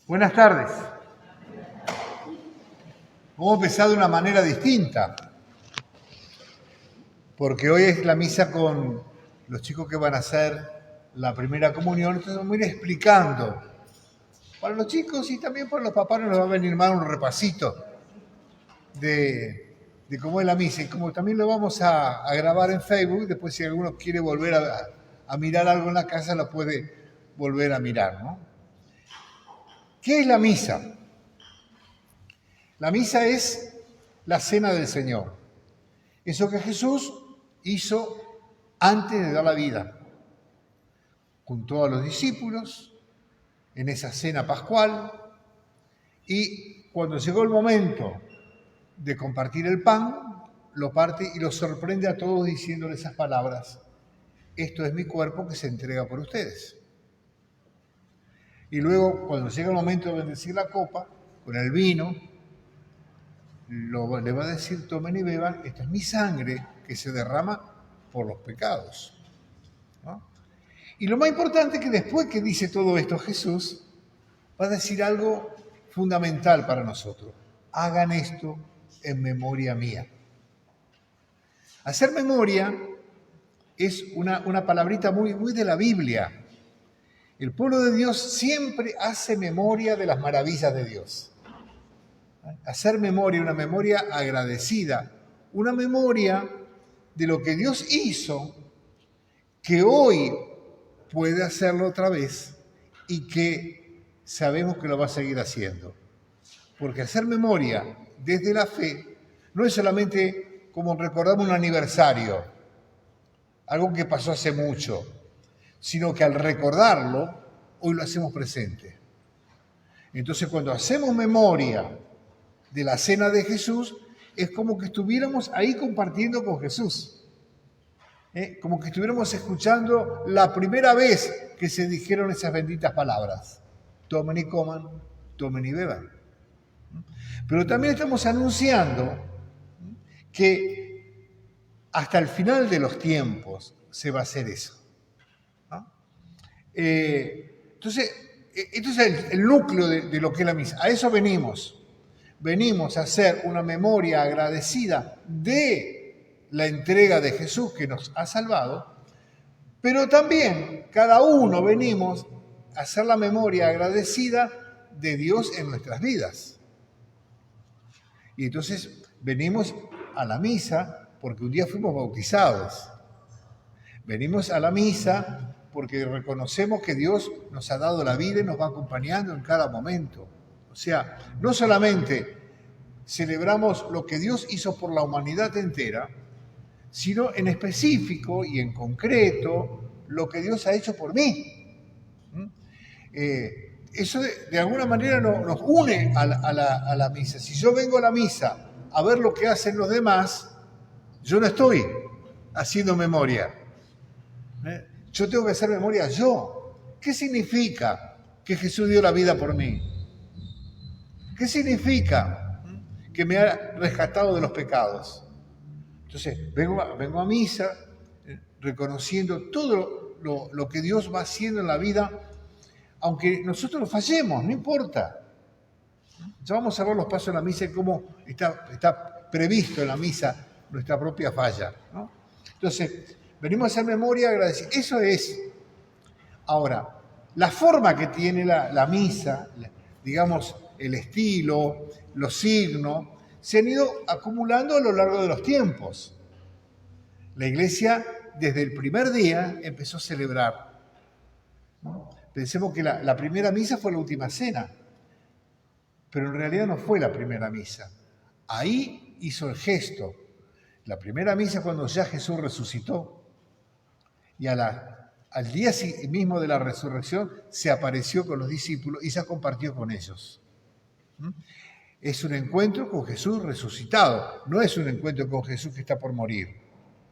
Buenas tardes. Vamos a empezar de una manera distinta, porque hoy es la misa con los chicos que van a hacer la primera comunión, entonces vamos a ir explicando. Para los chicos y también para los papás nos va a venir más un repasito de cómo es la misa, y como también lo vamos a grabar en Facebook, después si alguno quiere volver a mirar algo en la casa, lo puede volver a mirar, ¿no? ¿Qué es la misa? La misa es la cena del Señor. Eso que Jesús hizo antes de dar la vida. Juntó a los discípulos en esa cena pascual y cuando llegó el momento de compartir el pan, lo parte y lo sorprende a todos diciéndole esas palabras: esto es mi cuerpo que se entrega por ustedes. Y luego, cuando llega el momento de bendecir la copa con el vino, le va a decir: tomen y beban, esta es mi sangre que se derrama por los pecados, ¿no? Y lo más importante es que después que dice todo esto Jesús, va a decir algo fundamental para nosotros: hagan esto en memoria mía. Hacer memoria es una palabrita muy de la Biblia. El pueblo de Dios siempre hace memoria de las maravillas de Dios. Hacer memoria, una memoria agradecida, una memoria de lo que Dios hizo, que hoy puede hacerlo otra vez y que sabemos que lo va a seguir haciendo. Porque hacer memoria desde la fe no es solamente como recordar un aniversario, algo que pasó hace mucho, sino que al recordarlo, hoy lo hacemos presente. Entonces, cuando hacemos memoria de la cena de Jesús, es como que estuviéramos ahí compartiendo con Jesús. Como que estuviéramos escuchando la primera vez que se dijeron esas benditas palabras: tomen y coman, tomen y beban. Pero también estamos anunciando que hasta el final de los tiempos se va a hacer eso, ¿no? Entonces, esto es el núcleo de lo que es la misa. A eso venimos. Venimos a hacer una memoria agradecida de la entrega de Jesús que nos ha salvado, pero también cada uno venimos a hacer la memoria agradecida de Dios en nuestras vidas. Y entonces venimos a la misa porque un día fuimos bautizados. Venimos a la misa porque reconocemos que Dios nos ha dado la vida y nos va acompañando en cada momento. O sea, no solamente celebramos lo que Dios hizo por la humanidad entera, sino en específico y en concreto lo que Dios ha hecho por mí. Eso de alguna manera nos une a la misa. Si yo vengo a la misa a ver lo que hacen los demás, yo no estoy haciendo memoria. Yo tengo que hacer memoria yo. ¿Qué significa que Jesús dio la vida por mí? ¿Qué significa que me ha rescatado de los pecados? Entonces, vengo a misa reconociendo todo lo que Dios va haciendo en la vida, aunque nosotros lo fallemos, no importa. Ya vamos a ver los pasos de la misa y cómo está previsto en la misa nuestra propia falla, ¿no? Entonces, venimos a hacer memoria agradecida. Eso es. Ahora, la forma que tiene la misa, digamos, el estilo, los signos, se han ido acumulando a lo largo de los tiempos. La Iglesia, desde el primer día, empezó a celebrar, ¿no? Pensemos que la primera misa fue la última cena, pero en realidad no fue la primera misa. Ahí hizo el gesto. La primera misa cuando ya Jesús resucitó y al día mismo de la resurrección se apareció con los discípulos y se compartió con ellos. Es un encuentro con Jesús resucitado, no es un encuentro con Jesús que está por morir,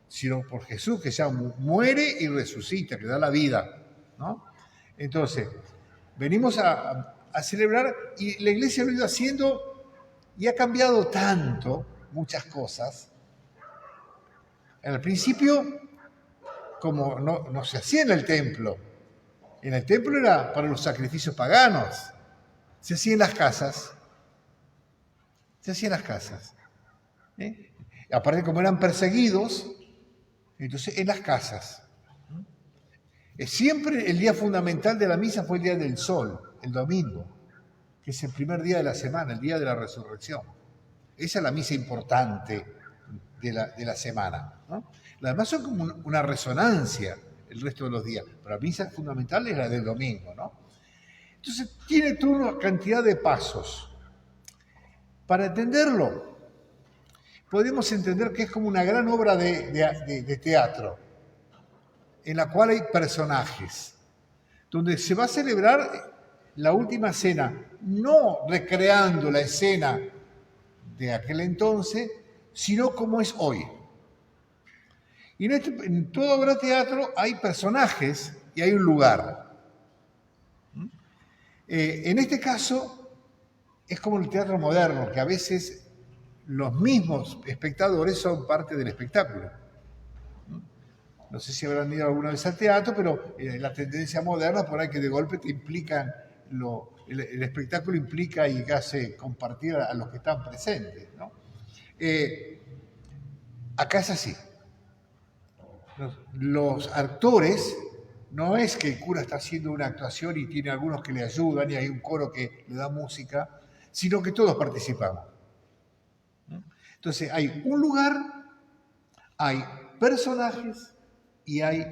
sino por Jesús que ya muere y resucita, que da la vida, ¿no? Entonces, venimos a celebrar y la Iglesia lo ha ido haciendo y ha cambiado tanto muchas cosas. Al principio, como no se hacía en el templo era para los sacrificios paganos. se hacía en las casas. Se hacía en las casas. Aparte, como eran perseguidos, entonces en las casas. Siempre el día fundamental de la misa fue el día del sol, el domingo, que es el primer día de la semana, el día de la resurrección. Esa es la misa importante de la semana, ¿no? Las demás son como una resonancia el resto de los días, pero la misa fundamental es la del domingo, ¿no? Entonces tiene toda una cantidad de pasos. Para entenderlo, podemos entender que es como una gran obra de teatro, en la cual hay personajes, donde se va a celebrar la última cena, no recreando la escena de aquel entonces, sino como es hoy. Y en toda obra de teatro hay personajes y hay un lugar. En este caso, es como el teatro moderno, que a veces los mismos espectadores son parte del espectáculo. No sé si habrán ido alguna vez al teatro, pero la tendencia moderna por ahí que de golpe te implican, el espectáculo implica y hace compartir a los que están presentes, ¿no? Acá es así. Los actores, no es que el cura está haciendo una actuación y tiene algunos que le ayudan y hay un coro que le da música, sino que todos participamos. Entonces hay un lugar, hay personajes y hay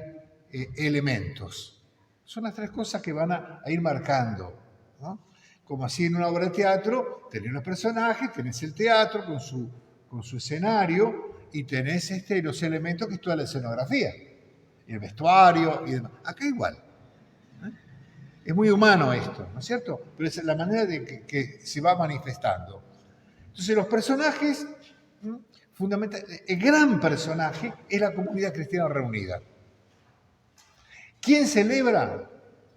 elementos. Son las tres cosas que van a ir marcando, ¿no? Como así en una obra de teatro, tenés los personajes, tenés el teatro con su escenario y tenés los elementos que es toda la escenografía, el vestuario y demás. Acá igual. Es muy humano esto, ¿no es cierto? Pero es la manera de que se va manifestando. Entonces los personajes, fundamentalmente, el gran personaje es la comunidad cristiana reunida. ¿Quién celebra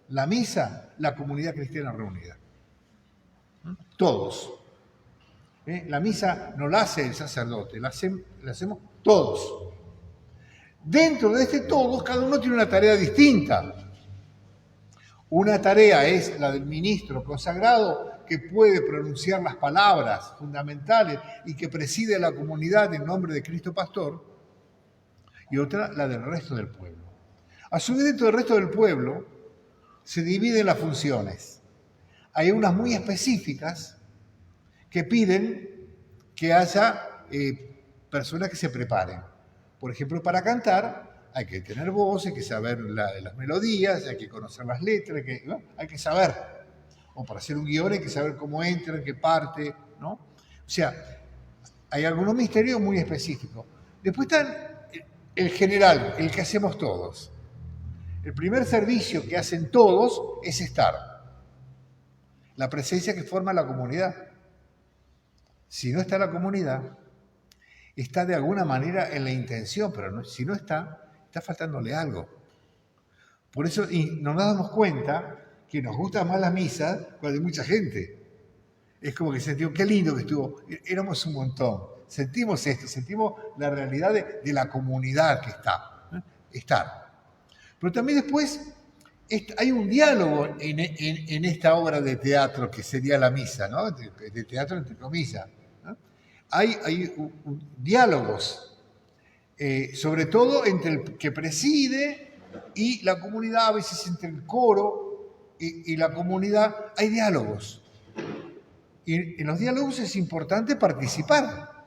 la misa? La comunidad cristiana reunida. Todos. La misa no la hace el sacerdote, la hacemos todos. Dentro de todos, cada uno tiene una tarea distinta. Una tarea es la del ministro consagrado, que puede pronunciar las palabras fundamentales y que preside a la comunidad en nombre de Cristo Pastor, y otra la del resto del pueblo. A su vez, dentro del resto del pueblo se dividen las funciones. Hay unas muy específicas que piden que haya personas que se preparen. Por ejemplo, para cantar hay que tener voz, hay que saber las melodías, hay que conocer las letras, hay que saber. O para hacer un guión hay que saber cómo entra, en qué parte, ¿no? O sea, hay algunos misterios muy específicos. Después está el general, el que hacemos todos. El primer servicio que hacen todos es estar. La presencia que forma la comunidad. Si no está la comunidad, está de alguna manera en la intención, pero si no está faltándole algo. Por eso nos damos cuenta que nos gusta más la misa cuando hay mucha gente. Es como que sentimos, qué lindo que estuvo, éramos un montón. Sentimos esto, sentimos la realidad de la comunidad que está. Estar. Pero también después hay un diálogo en esta obra de teatro que sería la misa, ¿no? De teatro entre comillas, ¿no? Hay diálogos, sobre todo entre el que preside y la comunidad, a veces entre el coro y la comunidad, hay diálogos. Y en los diálogos es importante participar,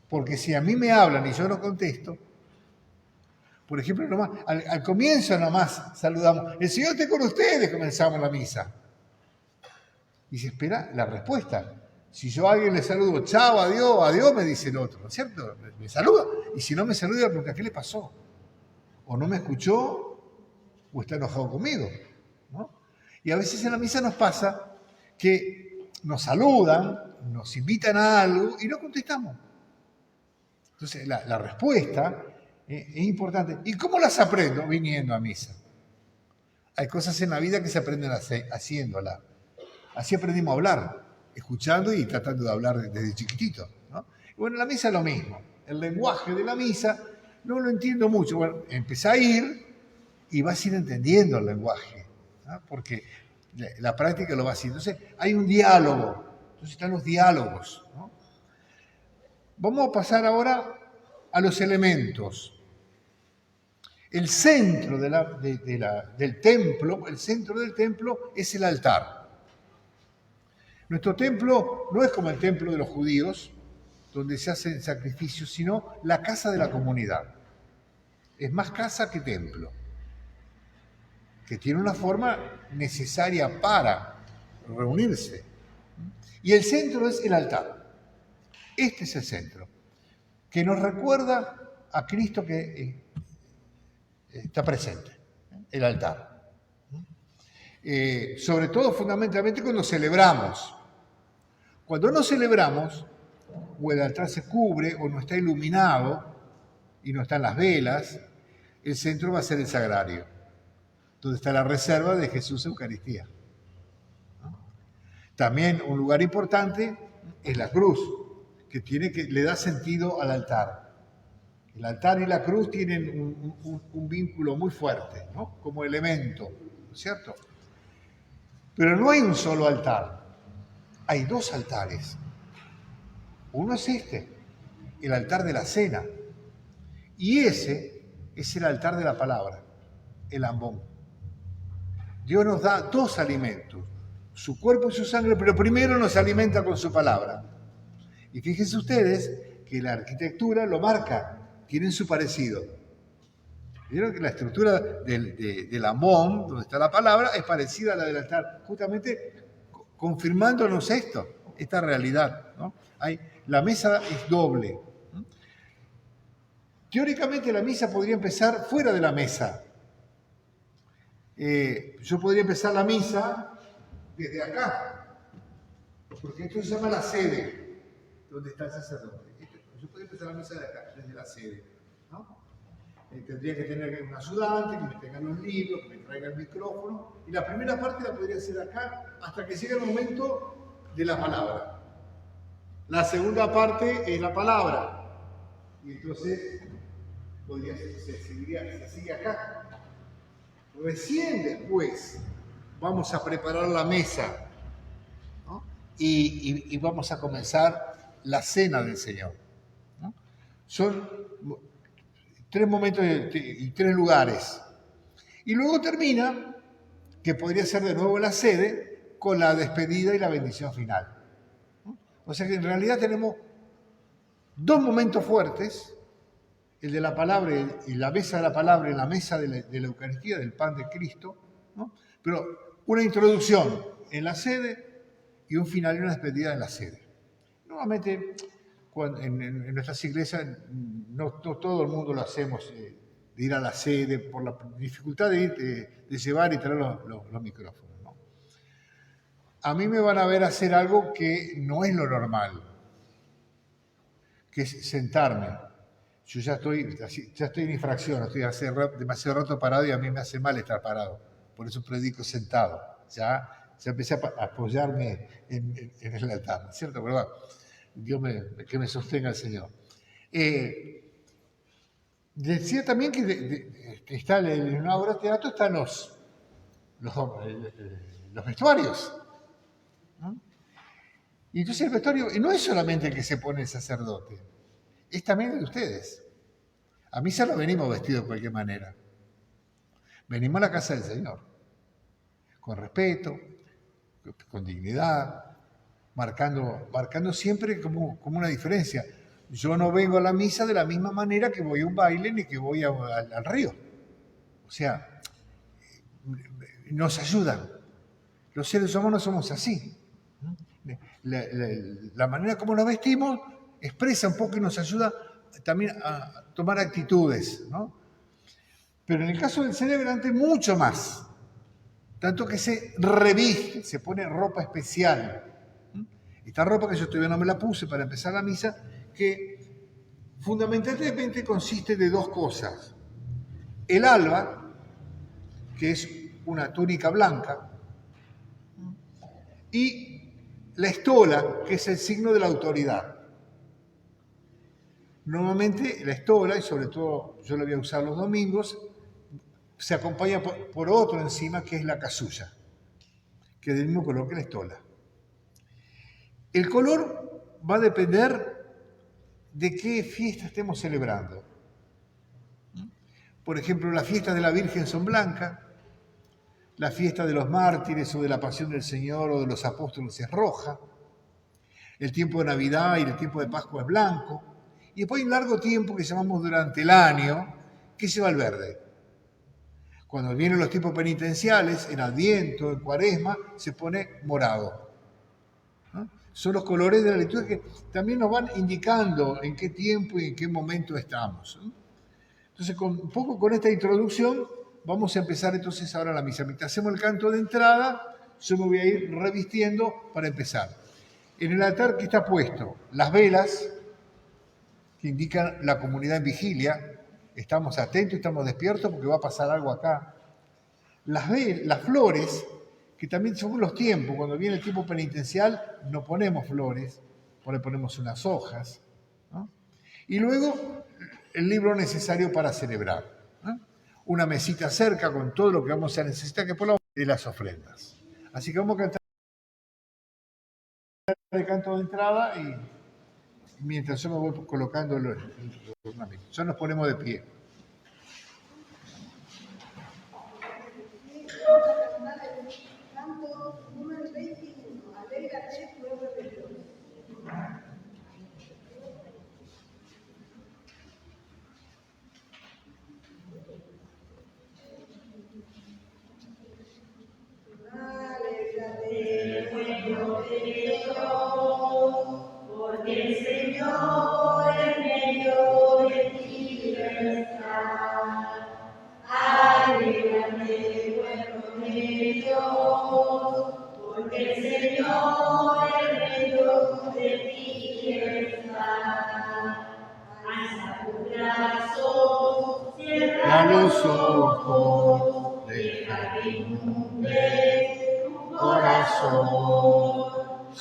porque si a mí me hablan y yo no contesto, por ejemplo, al comienzo nomás saludamos, el Señor esté con ustedes, comenzamos la misa. Y se espera la respuesta. Si yo a alguien le saludo, chao, adiós, me dice el otro, ¿no es cierto? Me saluda. Y si no me saluda, porque ¿qué le pasó? O no me escuchó, o está enojado conmigo, ¿no? Y a veces en la misa nos pasa que nos saludan, nos invitan a algo y no contestamos. Entonces, la respuesta es importante. ¿Y cómo las aprendo? Viniendo a misa. Hay cosas en la vida que se aprenden haciéndolas. Así aprendimos a hablar, escuchando y tratando de hablar desde chiquitito, ¿no? Y bueno, en la misa es lo mismo. El lenguaje de la misa no lo entiendo mucho. Bueno, empecé a ir y vas a ir entendiendo el lenguaje, ¿no? Porque la práctica lo va haciendo. Entonces, hay un diálogo. Entonces están los diálogos, ¿no? Vamos a pasar ahora a los elementos. El centro del templo, el centro del templo es el altar. Nuestro templo no es como el templo de los judíos, donde se hacen sacrificios, sino la casa de la comunidad. Es más casa que templo, que tiene una forma necesaria para reunirse. Y el centro es el altar. Este es el centro, que nos recuerda a Cristo que está presente, el altar. Sobre todo, fundamentalmente, cuando celebramos. Cuando no celebramos, o el altar se cubre, o no está iluminado, y no están las velas, el centro va a ser el sagrario, donde está la reserva de Jesús Eucaristía. ¿No? También un lugar importante es la cruz, que le da sentido al altar. El altar y la cruz tienen un vínculo muy fuerte, ¿no? Como elemento, ¿no es cierto? Pero no hay un solo altar, hay dos altares. Uno es el altar de la cena, y ese es el altar de la palabra, el ambón. Dios nos da dos alimentos, su cuerpo y su sangre, pero primero nos alimenta con su palabra. Y fíjense ustedes que la arquitectura lo marca, tienen su parecido. Vieron que la estructura del ambón, donde está la palabra, es parecida a la del altar, justamente confirmándonos esta realidad, ¿no? La mesa es doble. Teóricamente la misa podría empezar fuera de la mesa. Yo podría empezar la misa desde acá, porque esto se llama la sede, donde está el sacerdote. Yo podría empezar la misa de acá, desde la sede, ¿no? Tendría que tener un ayudante, que me tenga los libros, que me traiga el micrófono, y la primera parte la podría hacer acá, hasta que llegue el momento de la palabra. La segunda parte es la palabra, y entonces se sigue acá. Recién después vamos a preparar la mesa, ¿no? y vamos a comenzar la cena del Señor, ¿no? Son 3 momentos y 3 lugares. Y luego termina, que podría ser de nuevo la sede, con la despedida y la bendición final, ¿no? O sea que en realidad tenemos 2 momentos fuertes, el de la palabra y la mesa de la palabra y la mesa de la Eucaristía, del pan de Cristo, ¿no? Pero una introducción en la sede y un final y una despedida en la sede. Nuevamente, en nuestras iglesias no todo el mundo lo hacemos, de ir a la sede por la dificultad de llevar y traer los micrófonos, ¿no? A mí me van a ver hacer algo que no es lo normal, que es sentarme. Yo ya estoy en infracción, estoy hace demasiado rato parado y a mí me hace mal estar parado. Por eso predico sentado. Ya empecé a apoyarme en el altar, ¿cierto? Pero bueno, Dios que me sostenga el Señor. Decía también que está en una obra de teatro están los vestuarios, ¿no? Y entonces el vestuario no es solamente el que se pone el sacerdote, es también el de ustedes. A misa no venimos vestidos de cualquier manera. Venimos a la casa del Señor, con respeto, con dignidad, marcando siempre como una diferencia. Yo no vengo a la misa de la misma manera que voy a un baile ni que voy al río. O sea, nos ayudan. Los seres humanos somos así. La manera como nos vestimos expresa un poco y nos ayuda también a tomar actitudes, ¿no? Pero en el caso del celebrante, mucho más. Tanto que se reviste, se pone ropa especial. Esta ropa que yo todavía no me la puse para empezar la misa, que fundamentalmente consiste de 2 cosas. El alba, que es una túnica blanca, y la estola, que es el signo de la autoridad. Normalmente la estola, y sobre todo yo la voy a usar los domingos, se acompaña por otro encima, que es la casulla. que es del mismo color que la estola. El color va a depender de qué fiesta estemos celebrando. Por ejemplo, las fiestas de la Virgen son blancas, la fiesta de los mártires o de la Pasión del Señor o de los apóstoles es roja, el tiempo de Navidad y el tiempo de Pascua es blanco, y después hay un largo tiempo que llamamos durante el año, que se va al verde. Cuando vienen los tiempos penitenciales, en Adviento, en Cuaresma, se pone morado. ¿No? Son los colores de la liturgia que también nos van indicando en qué tiempo y en qué momento estamos. ¿No? Entonces, un poco con esta introducción, vamos a empezar entonces ahora la misa. Mientras hacemos el canto de entrada, yo me voy a ir revistiendo para empezar. En el altar que está puesto, las velas, que indican la comunidad en vigilia, estamos atentos, estamos despiertos porque va a pasar algo acá. Las flores, que también según los tiempos, cuando viene el tiempo penitencial, no ponemos flores, le ponemos unas hojas, ¿no? Y luego el libro necesario para celebrar, ¿no? Una mesita cerca con todo lo que vamos a necesitar, que por la de las ofrendas. Así que vamos a cantar el canto de entrada y mientras yo me voy colocando el ornamento. Ya nos ponemos de pie. Canto número 21. Alégrate, pueblo de Dios. Alégrate, pueblo de Dios, porque el Señor en medio de ti está. Alégrate, pueblo de Dios, porque el Señor en medio de ti está. Alza tus brazos, cierra los ojos, deja que inunde tu corazón.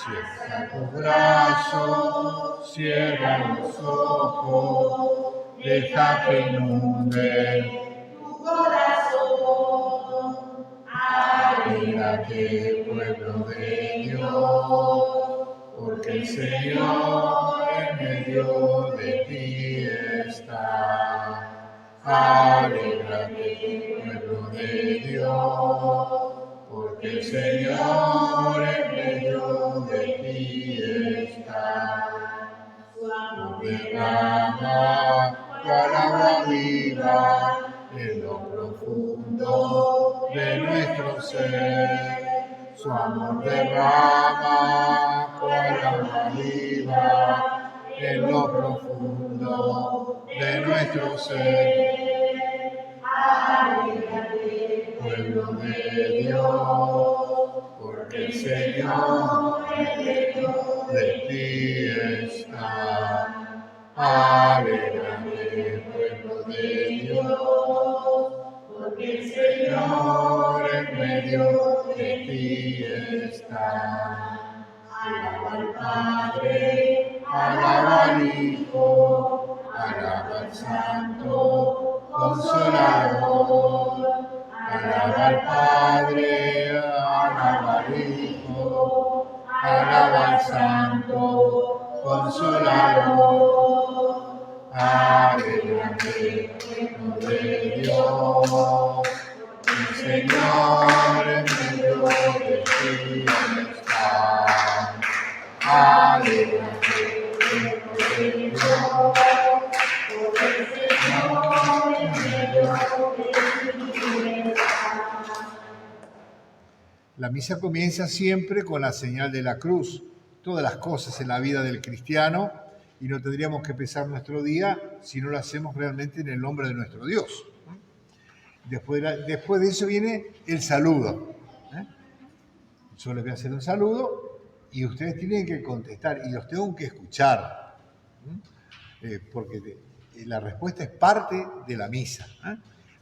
Alza tus brazos, cierra los ojos, deja que inunde tu corazón. Alégrate, pueblo de Dios, porque el Señor en medio de ti está. Alégrate, pueblo de Dios, porque el Señor en medio de ti está. Su amor derrama cual agua viva en lo profundo de nuestro ser. Su amor derrama cual agua viva en lo profundo de nuestro ser. Alégrate, pueblo de Dios, porque el Señor en medio de ti está. Alégrate, pueblo de Dios, porque el Señor en medio de ti está. Alaba al Padre, alaba al Hijo, alaba al Santo Consolador. Alaba al Padre, alaba al Hijo, alaba al Santo Consolador. Alégrate, pueblo de Dios, el Señor en medio de ti está. Alégrate, pueblo de Dios, porque el Señor en medio de ti está. La misa comienza siempre con la señal de la cruz. Todas las cosas en la vida del cristiano, y no tendríamos que empezar nuestro día si no lo hacemos realmente en el nombre de nuestro Dios. Después de eso viene el saludo. Yo les voy a hacer un saludo y ustedes tienen que contestar y los tengo que escuchar, porque la respuesta es parte de la misa.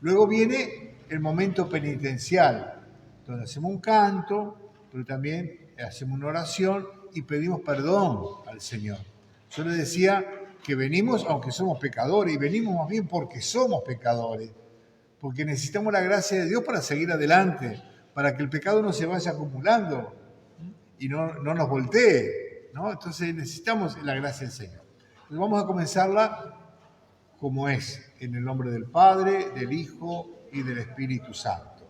Luego viene el momento penitencial, donde hacemos un canto, pero también hacemos una oración y pedimos perdón al Señor. Yo les decía que venimos aunque somos pecadores, y venimos más bien porque somos pecadores, porque necesitamos la gracia de Dios para seguir adelante, para que el pecado no se vaya acumulando y no nos voltee, ¿no? Entonces necesitamos la gracia del Señor. Entonces vamos a comenzarla como es, en el nombre del Padre, del Hijo y del Espíritu Santo.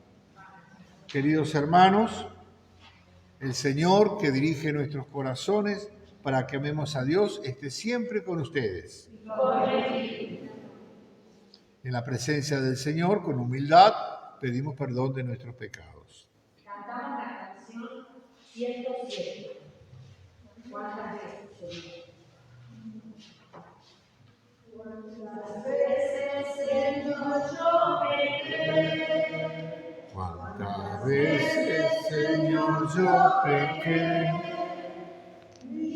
Queridos hermanos, el Señor que dirige nuestros corazones para que amemos a Dios esté siempre con ustedes. En la presencia del Señor, con humildad, pedimos perdón de nuestros pecados. Cantamos la canción 107. ¿Cuántas veces se ¿Cuántas veces, Señor, yo pequé? ¿Cuántas veces, Señor, yo pequé? Mi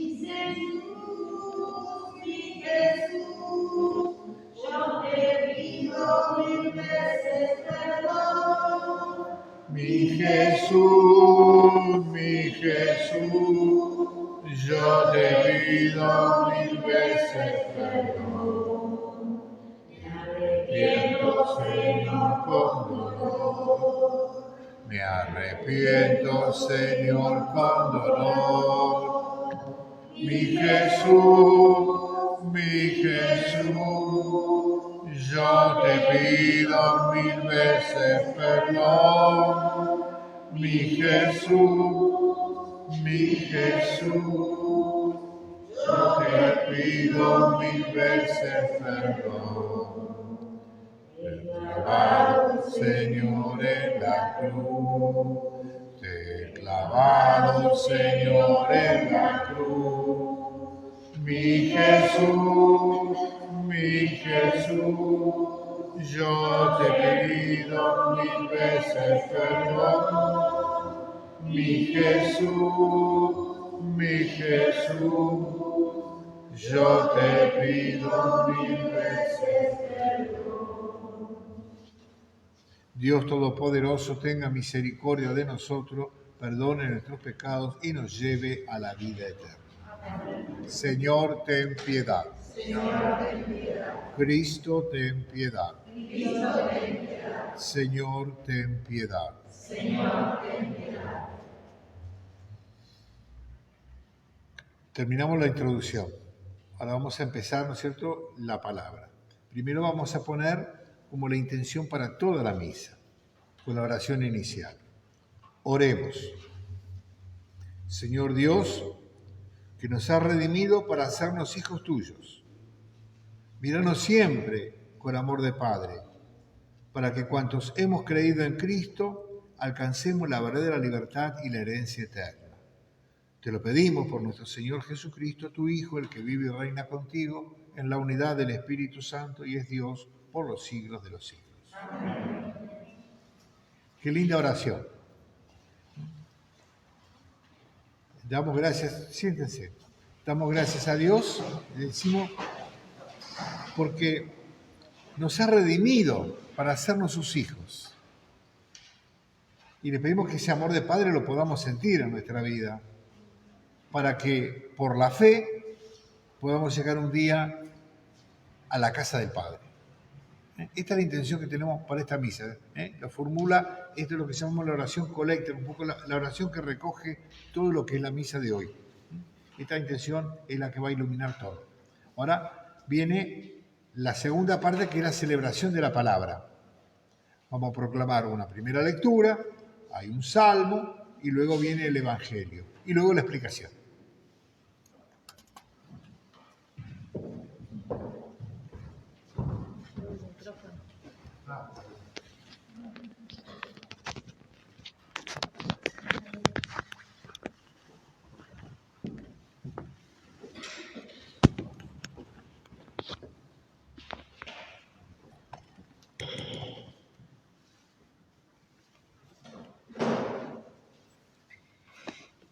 Jesús, yo te pido 1000 veces perdón. Mi Jesús, yo te pido 1000 veces perdón. Me arrepiento, Señor, con dolor. Me arrepiento, Señor, con dolor. Mi Jesús, yo te pido 1000 veces perdón. Mi Jesús, yo te pido 1000 veces perdón. Te clavado, Señor, en la cruz. Te clavado, Señor, en la cruz. Mi Jesús, yo te pido 1000 veces perdón. Mi Jesús, yo te pido 1000 veces perdón. Dios Todopoderoso, tenga misericordia de nosotros, perdone nuestros pecados y nos lleve a la vida eterna. Señor, ten piedad. Señor, ten piedad. Cristo, ten piedad. Cristo, ten piedad. Señor, ten piedad. Señor, ten piedad. Terminamos la introducción. Ahora vamos a empezar, ¿no es cierto?, la palabra. Primero vamos a poner como la intención para toda la misa, con la oración inicial. Oremos. Señor Dios, que nos has redimido para hacernos hijos tuyos. Míranos siempre con amor de Padre, para que cuantos hemos creído en Cristo alcancemos la verdadera libertad y la herencia eterna. Te lo pedimos por nuestro Señor Jesucristo, tu Hijo, el que vive y reina contigo en la unidad del Espíritu Santo y es Dios por los siglos de los siglos. Amén. Qué linda oración. Damos gracias, siéntense, damos gracias a Dios, le decimos, porque nos ha redimido para hacernos sus hijos. Y le pedimos que ese amor de Padre lo podamos sentir en nuestra vida, para que por la fe podamos llegar un día a la casa del Padre. Esta es la intención que tenemos para esta misa. La fórmula, esto es lo que llamamos la oración colecta, un poco la oración que recoge todo lo que es la misa de hoy. Esta intención es la que va a iluminar todo. Ahora viene la segunda parte, que es la celebración de la palabra. Vamos a proclamar una primera lectura, hay un salmo y luego viene el Evangelio y luego la explicación.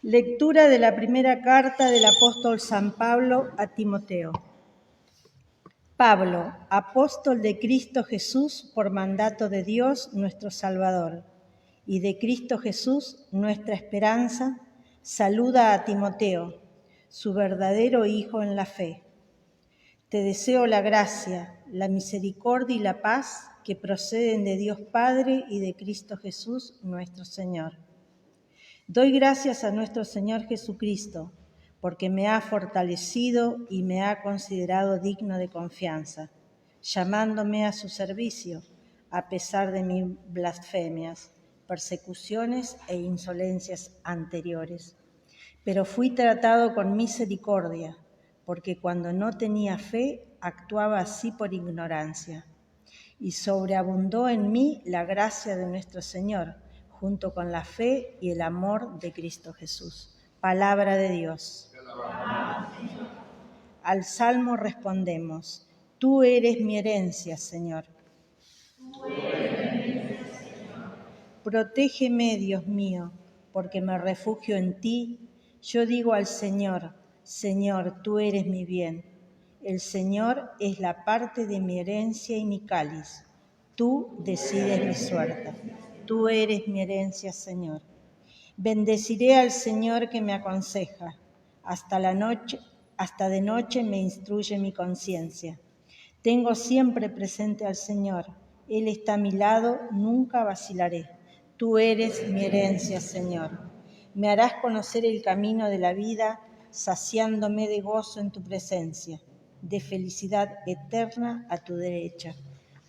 Lectura de la primera carta del apóstol San Pablo a Timoteo. Pablo, apóstol de Cristo Jesús por mandato de Dios nuestro Salvador, y de Cristo Jesús nuestra esperanza, saluda a Timoteo, su verdadero hijo en la fe. Te deseo la gracia, la misericordia y la paz que proceden de Dios Padre y de Cristo Jesús, nuestro Señor. Doy gracias a nuestro Señor Jesucristo, porque me ha fortalecido y me ha considerado digno de confianza, llamándome a su servicio, a pesar de mis blasfemias, persecuciones e insolencias anteriores. Pero fui tratado con misericordia, porque cuando no tenía fe, actuaba así por ignorancia. Y sobreabundó en mí la gracia de nuestro Señor, junto con la fe y el amor de Cristo Jesús. Palabra de Dios. Al Salmo respondemos: Tú eres mi herencia, Señor. Protégeme, Dios mío, porque me refugio en ti. Yo digo al Señor: Señor, tú eres mi bien. El Señor es la parte de mi herencia y mi cáliz. Tú decides mi suerte. Tú eres mi herencia, Señor. Bendeciré al Señor que me aconseja. Hasta de noche me instruye mi conciencia. Tengo siempre presente al Señor. Él está a mi lado, nunca vacilaré. Tú eres mi herencia, Señor. Me harás conocer el camino de la vida, saciándome de gozo en tu presencia, de felicidad eterna a tu derecha.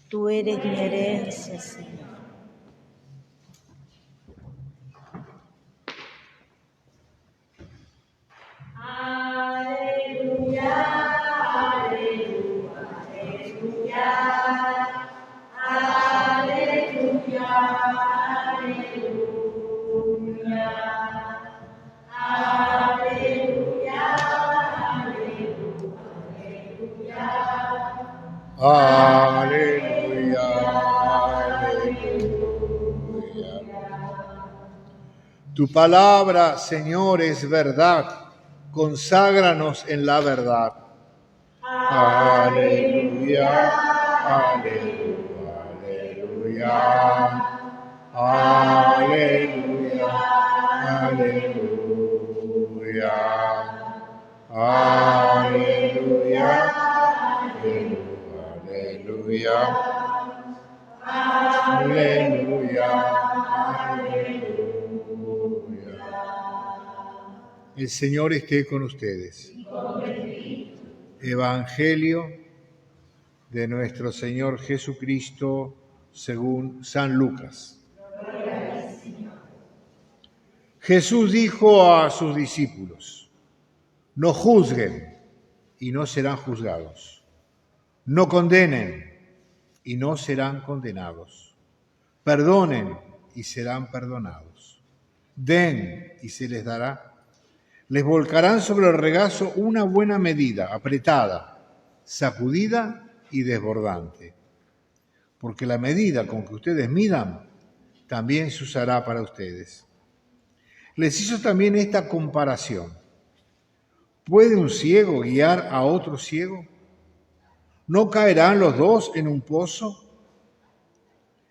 Tú eres mi herencia, Señor. Aleluya, aleluya, aleluya, aleluya, Aleluya, aleluya. Tu palabra, Señor, es verdad. Conságranos en la verdad. Aleluya, aleluya, aleluya, aleluya, aleluya, aleluya, aleluya, aleluya. El Señor esté con ustedes. Evangelio de nuestro Señor Jesucristo según San Lucas. Jesús dijo a sus discípulos: no juzguen y no serán juzgados. No condenen y no serán condenados. Perdonen y serán perdonados. Den y se les dará. Les volcarán sobre el regazo una buena medida, apretada, sacudida y desbordante. Porque la medida con que ustedes midan, también se usará para ustedes. Les hizo también esta comparación. ¿Puede un ciego guiar a otro ciego? ¿No caerán los dos en un pozo?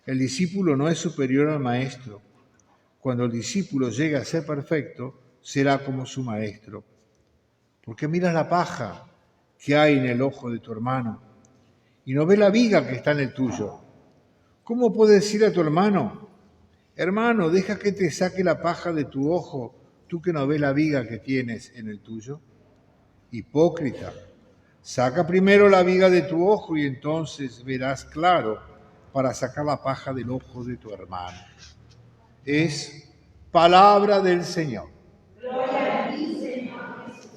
El discípulo no es superior al maestro. Cuando el discípulo llegue a ser perfecto, será como su maestro. ¿Por qué miras la paja que hay en el ojo de tu hermano y no ves la viga que está en el tuyo? ¿Cómo puedes decir a tu hermano: hermano, deja que te saque la paja de tu ojo, tú que no ves la viga que tienes en el tuyo? Hipócrita, saca primero la viga de tu ojo y entonces verás claro para sacar la paja del ojo de tu hermano. Es palabra del Señor. Gloria a ti, Señor Jesús.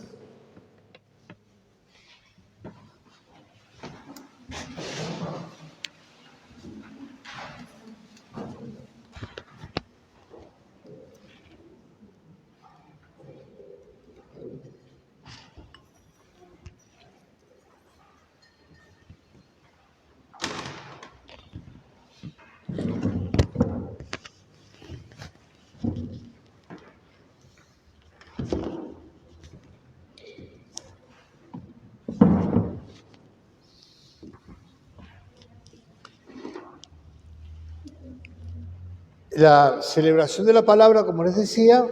La celebración de la palabra, como les decía,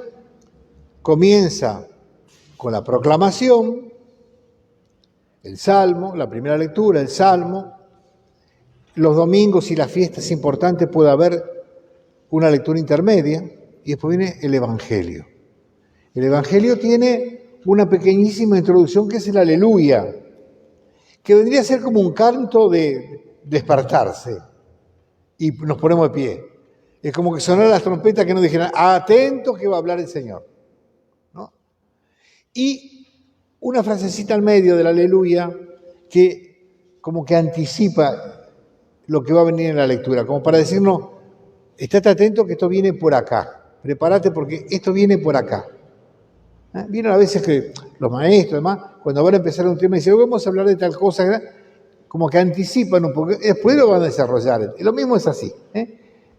comienza con la proclamación, el salmo, la primera lectura, el salmo, los domingos y las fiestas importantes puede haber una lectura intermedia y después viene el Evangelio. El Evangelio tiene una pequeñísima introducción que es el Aleluya, que vendría a ser como un canto de despertarse y nos ponemos de pie. Es como que sonaran las trompetas que nos dijeran, atentos que va a hablar el Señor, ¿no? Y una frasecita al medio del Aleluya que como que anticipa lo que va a venir en la lectura, como para decirnos, estate atento que esto viene por acá, prepárate porque esto viene por acá. Vieron a veces que los maestros, demás, cuando van a empezar un tema, dicen, vamos a hablar de tal cosa, como que anticipan un poco, después lo van a desarrollar. Y lo mismo es así,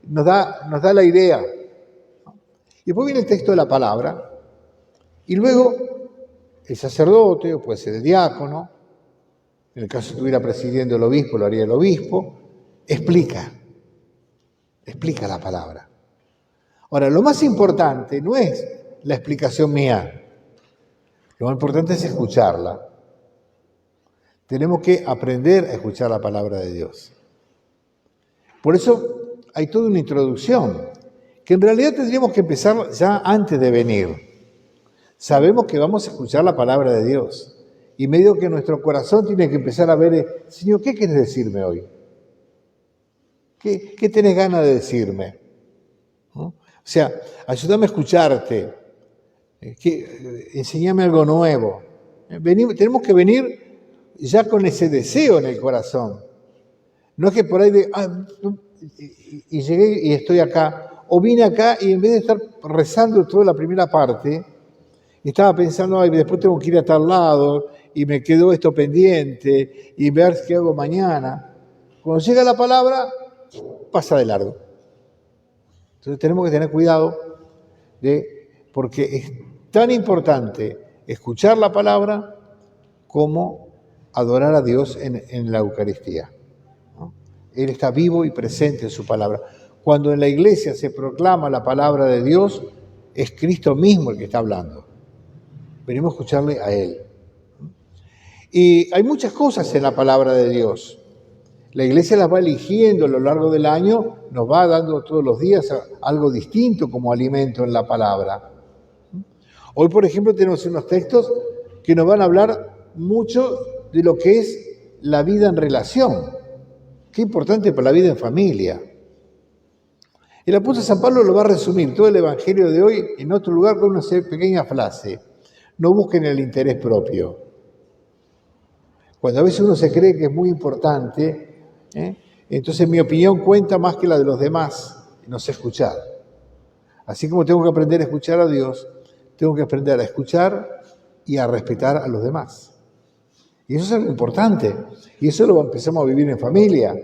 nos da la idea. Y después viene el texto de la palabra, y luego el sacerdote, o puede ser el diácono, en el caso de que estuviera presidiendo el obispo, lo haría el obispo, explica la palabra. Ahora, lo más importante no es la explicación mía, lo más importante es escucharla. Tenemos que aprender a escuchar la palabra de Dios. Por eso hay toda una introducción, que en realidad tendríamos que empezar ya antes de venir. Sabemos que vamos a escuchar la palabra de Dios, y medio que nuestro corazón tiene que empezar a ver, Señor, ¿qué quieres decirme hoy? ¿Qué tenés ganas de decirme? ¿No? O sea, ayúdame a escucharte, enséñame algo nuevo. Tenemos que venir ya con ese deseo en el corazón. No es que por ahí y llegué y estoy acá, o vine acá y en vez de estar rezando toda la primera parte, estaba pensando, después tengo que ir a tal lado y me quedó esto pendiente y ver qué hago mañana. Cuando llega la palabra, pasa de largo. Entonces tenemos que tener cuidado porque es tan importante escuchar la palabra como adorar a Dios en la Eucaristía, ¿no? Él está vivo y presente en su palabra. Cuando en la iglesia se proclama la palabra de Dios, es Cristo mismo el que está hablando. Venimos a escucharle a Él. Y hay muchas cosas en la palabra de Dios. La iglesia las va eligiendo a lo largo del año, nos va dando todos los días algo distinto como alimento en la palabra. Hoy, por ejemplo, tenemos unos textos que nos van a hablar mucho de lo que es la vida en relación. Qué importante para la vida en familia. El apóstol San Pablo lo va a resumir todo el Evangelio de hoy en otro lugar con una pequeña frase. No busquen el interés propio. Cuando a veces uno se cree que es muy importante, entonces mi opinión cuenta más que la de los demás, y no sé escuchar. Así como tengo que aprender a escuchar a Dios, tengo que aprender a escuchar y a respetar a los demás. Y eso es algo importante. Y eso lo empezamos a vivir en familia,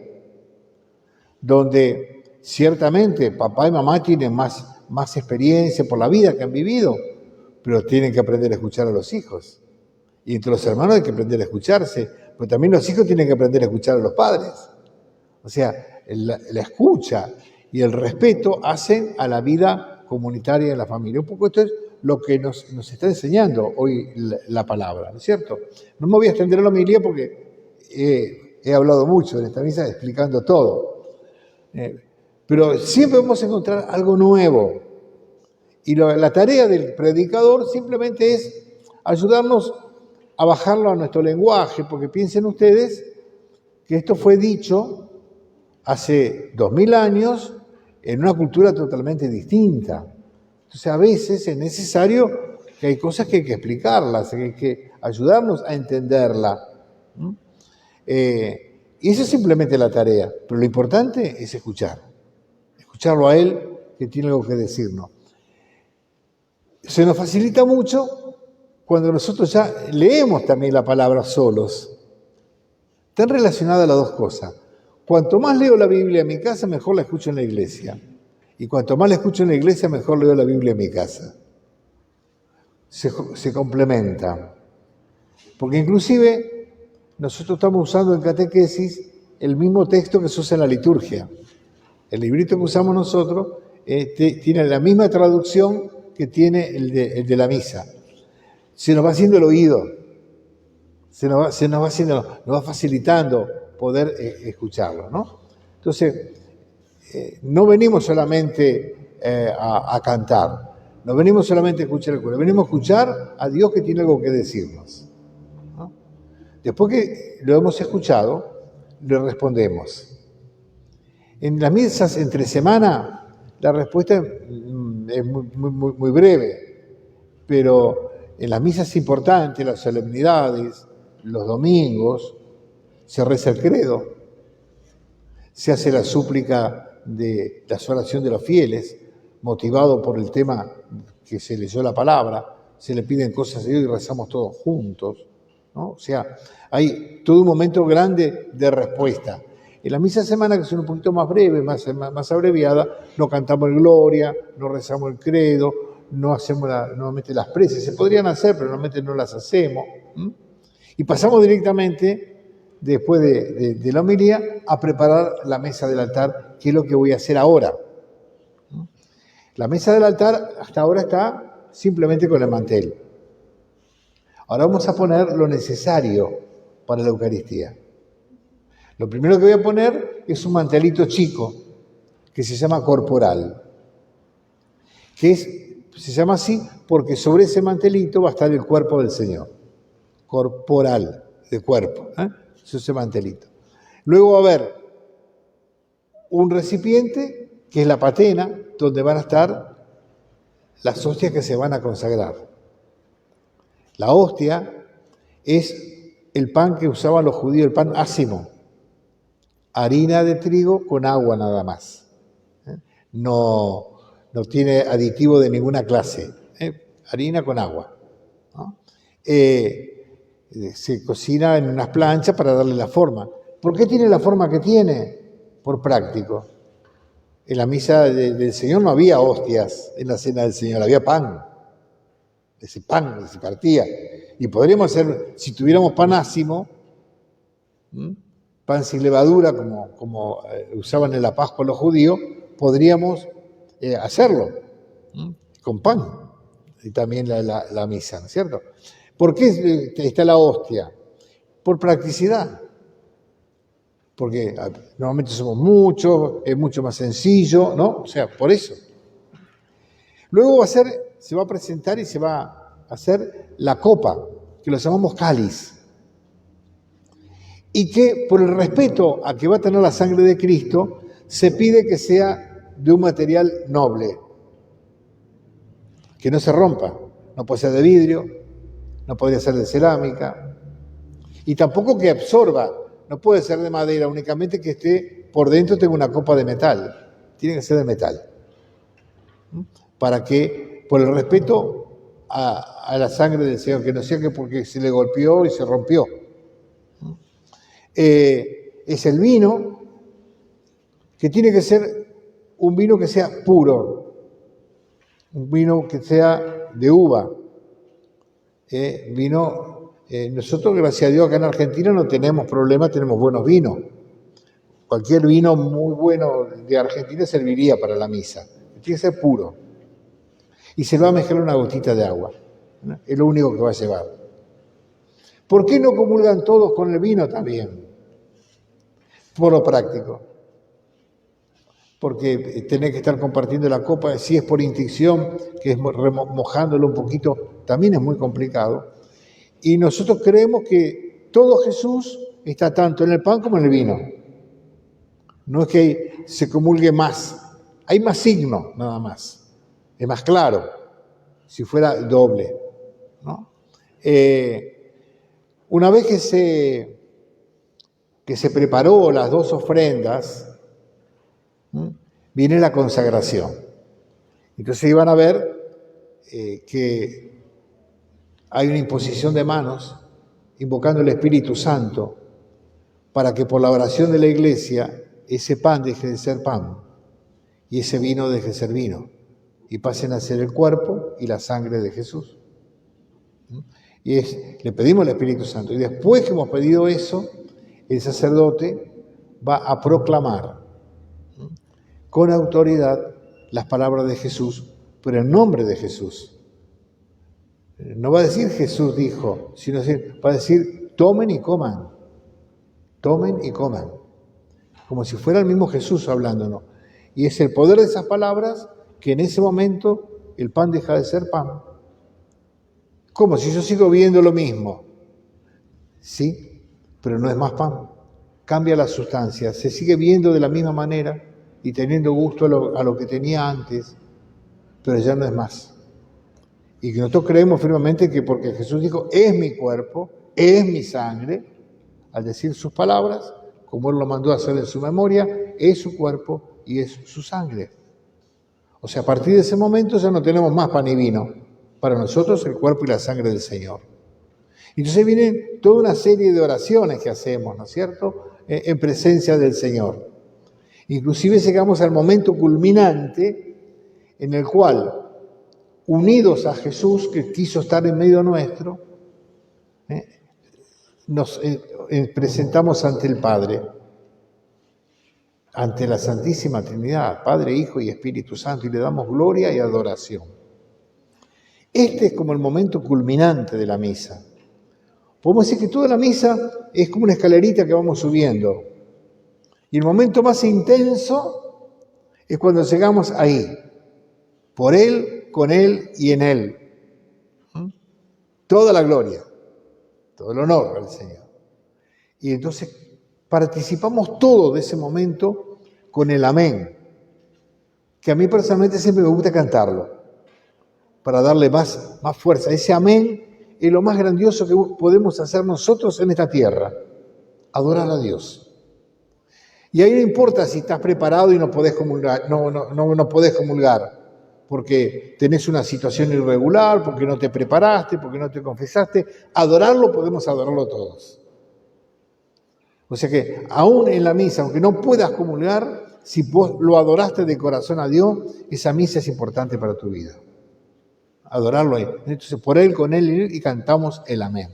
donde ciertamente papá y mamá tienen más experiencia por la vida que han vivido, pero tienen que aprender a escuchar a los hijos. Y entre los hermanos hay que aprender a escucharse, pero también los hijos tienen que aprender a escuchar a los padres. O sea, la escucha y el respeto hacen a la vida comunitaria en la familia. Un poco esto es lo que nos está enseñando hoy la palabra, ¿no es cierto? No me voy a extender a la homilía porque he hablado mucho en esta misa explicando todo. Pero siempre vamos a encontrar algo nuevo. Y la tarea del predicador simplemente es ayudarnos a bajarlo a nuestro lenguaje, porque piensen ustedes que esto fue dicho hace 2000 años en una cultura totalmente distinta. Entonces a veces es necesario que hay cosas que hay que explicarlas, que hay que ayudarnos a entenderla. Y esa es simplemente la tarea, pero lo importante es escucharlo a él que tiene algo que decirnos. Se nos facilita mucho cuando nosotros ya leemos también la palabra solos. Están relacionadas las dos cosas. Cuanto más leo la Biblia en mi casa, mejor la escucho en la iglesia. Y cuanto más la escucho en la iglesia, mejor leo la Biblia en mi casa. Se complementa. Porque inclusive nosotros estamos usando en catequesis el mismo texto que se usa en la liturgia. El librito que usamos nosotros tiene la misma traducción que tiene el de la misa. Se nos va haciendo el oído, nos va facilitando poder escucharlo, ¿no? Entonces, no venimos solamente a cantar, no venimos solamente a escuchar el cura, venimos a escuchar a Dios que tiene algo que decirnos, ¿no? Después que lo hemos escuchado, le respondemos. En las misas entre semana, la respuesta es muy breve, pero en las misas importantes, las solemnidades, los domingos, se reza el credo, se hace la súplica de la oración de los fieles, motivado por el tema que se leyó la palabra, se le piden cosas a Dios y rezamos todos juntos, ¿no? O sea, hay todo un momento grande de respuesta. En la misa de semana, que es un poquito más breve, más abreviada, no cantamos el Gloria, no rezamos el credo, no hacemos normalmente las preces. Se podrían hacer, pero normalmente no las hacemos. Y pasamos directamente, después de la homilía, a preparar la mesa del altar, que es lo que voy a hacer ahora. La mesa del altar hasta ahora está simplemente con el mantel. Ahora vamos a poner lo necesario para la Eucaristía. Lo primero que voy a poner es un mantelito chico que se llama corporal, se llama así porque sobre ese mantelito va a estar el cuerpo del Señor. Corporal, de cuerpo, es ese mantelito. Luego va a haber un recipiente que es la patena, donde van a estar las hostias que se van a consagrar. La hostia es el pan que usaban los judíos, el pan ácimo. Harina de trigo con agua nada más. No tiene aditivo de ninguna clase. Harina con agua, ¿no? Se cocina en unas planchas para darle la forma. ¿Por qué tiene la forma que tiene? Por práctico. En la misa del Señor no había hostias, en la cena del Señor había pan. Ese pan se partía. Y podríamos hacer, si tuviéramos pan ácimo, pan sin levadura, como usaban en la Pascua los judíos, podríamos hacerlo con pan. Y también la misa, ¿no es cierto? ¿Por qué está la hostia? Por practicidad. Porque normalmente somos muchos, es mucho más sencillo, ¿no? O sea, por eso. Luego se va a presentar y se va a hacer la copa, que lo llamamos cáliz. Y que por el respeto a que va a tener la sangre de Cristo, se pide que sea de un material noble, que no se rompa. No puede ser de vidrio, no podría ser de cerámica, y tampoco que absorba. No puede ser de madera, únicamente que esté por dentro, tenga una copa de metal. Tiene que ser de metal. Para que, por el respeto a la sangre del Señor, que no sea que porque se le golpeó y se rompió. Es el vino, que tiene que ser un vino que sea puro, un vino que sea de uva. Nosotros, gracias a Dios, acá en Argentina no tenemos problemas, tenemos buenos vinos. Cualquier vino muy bueno de Argentina serviría para la misa. Tiene que ser puro. Y se le va a mezclar una gotita de agua, ¿no? Es lo único que va a llevar. ¿Por qué no comulgan todos con el vino también? Por lo práctico. Porque tener que estar compartiendo la copa, si es por intinción, que es mojándolo un poquito, también es muy complicado. Y nosotros creemos que todo Jesús está tanto en el pan como en el vino. No es que se comulgue más. Hay más signos, nada más. Es más claro, si fuera doble, ¿no? Una vez que se preparó las dos ofrendas, viene la consagración. Entonces iban a ver que hay una imposición de manos, invocando el Espíritu Santo, para que por la oración de la Iglesia ese pan deje de ser pan y ese vino deje de ser vino y pasen a ser el cuerpo y la sangre de Jesús. Y le pedimos al Espíritu Santo. Y después que hemos pedido eso, el sacerdote va a proclamar con autoridad las palabras de Jesús, pero en nombre de Jesús. No va a decir Jesús dijo, sino va a decir tomen y coman. Tomen y coman. como si fuera el mismo Jesús hablándonos. Y es el poder de esas palabras que en ese momento el pan deja de ser pan. ¿Cómo? Si yo sigo viendo lo mismo. Sí, pero no es más pan. Cambia la sustancia, se sigue viendo de la misma manera y teniendo gusto a lo que tenía antes, pero ya no es más. Y que nosotros creemos firmemente que porque Jesús dijo, es mi cuerpo, es mi sangre, al decir sus palabras, como Él lo mandó a hacer en su memoria, es su cuerpo y es su sangre. O sea, a partir de ese momento ya no tenemos más pan y vino. Para nosotros el cuerpo y la sangre del Señor. Entonces viene toda una serie de oraciones que hacemos, ¿no es cierto?, en presencia del Señor. Inclusive llegamos al momento culminante en el cual, unidos a Jesús, que quiso estar en medio nuestro, nos presentamos ante el Padre, ante la Santísima Trinidad, Padre, Hijo y Espíritu Santo, y le damos gloria y adoración. Este es como el momento culminante de la misa. Podemos decir que toda la misa es como una escalerita que vamos subiendo. Y el momento más intenso es cuando llegamos ahí, por Él, con Él y en Él. Toda la gloria, todo el honor al Señor. Y entonces participamos todo de ese momento con el amén, que a mí personalmente siempre me gusta cantarlo, para darle más fuerza. Ese amén es lo más grandioso que podemos hacer nosotros en esta tierra, adorar a Dios. Y ahí no importa si estás preparado y no podés comulgar, no podés comulgar, porque tenés una situación irregular, porque no te preparaste, porque no te confesaste. Adorarlo podemos adorarlo todos. O sea que aún en la misa, aunque no puedas comulgar, si vos lo adoraste de corazón a Dios, esa misa es importante para tu vida. Adorarlo ahí. Entonces por Él, con Él y cantamos el amén.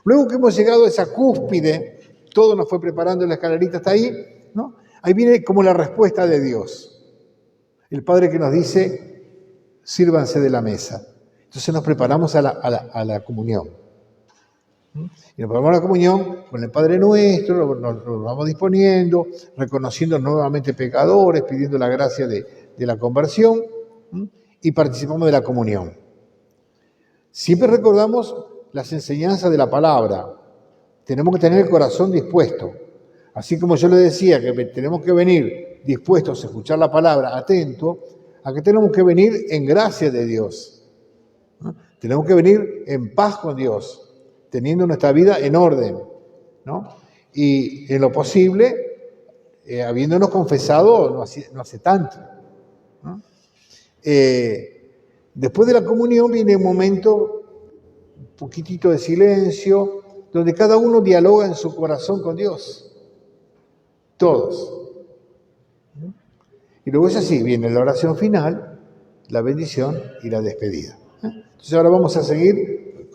Luego que hemos llegado a esa cúspide, todo nos fue preparando, la escalerita hasta ahí, ¿no? Ahí viene como la respuesta de Dios. El Padre que nos dice, sírvanse de la mesa. Entonces nos preparamos a la comunión. Y nos preparamos a la comunión con el Padre Nuestro, nos vamos disponiendo, reconociendo nuevamente pecadores, pidiendo la gracia de la conversión, y participamos de la comunión. Siempre recordamos las enseñanzas de la palabra. Tenemos que tener el corazón dispuesto. Así como yo le decía que tenemos que venir dispuestos a escuchar la palabra, atento, a que tenemos que venir en gracia de Dios. ¿No? Tenemos que venir en paz con Dios, teniendo nuestra vida en orden, ¿no? Y en lo posible, habiéndonos confesado no hace tanto, ¿no? Después de la comunión viene un momento, un poquitito de silencio, donde cada uno dialoga en su corazón con Dios. Todos. Y luego es así, viene la oración final, la bendición y la despedida. Entonces ahora vamos a seguir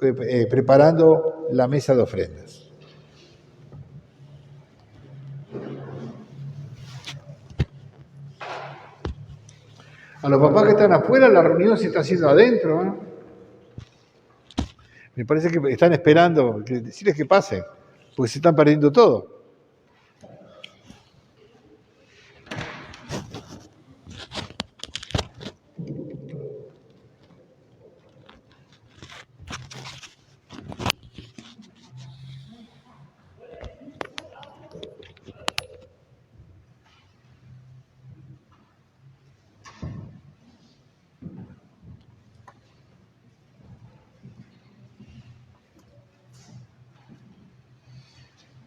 preparando la mesa de ofrendas. A los papás que están afuera, la reunión se está haciendo adentro, ¿eh? Me parece que están esperando, decirles que pasen, porque se están perdiendo todo.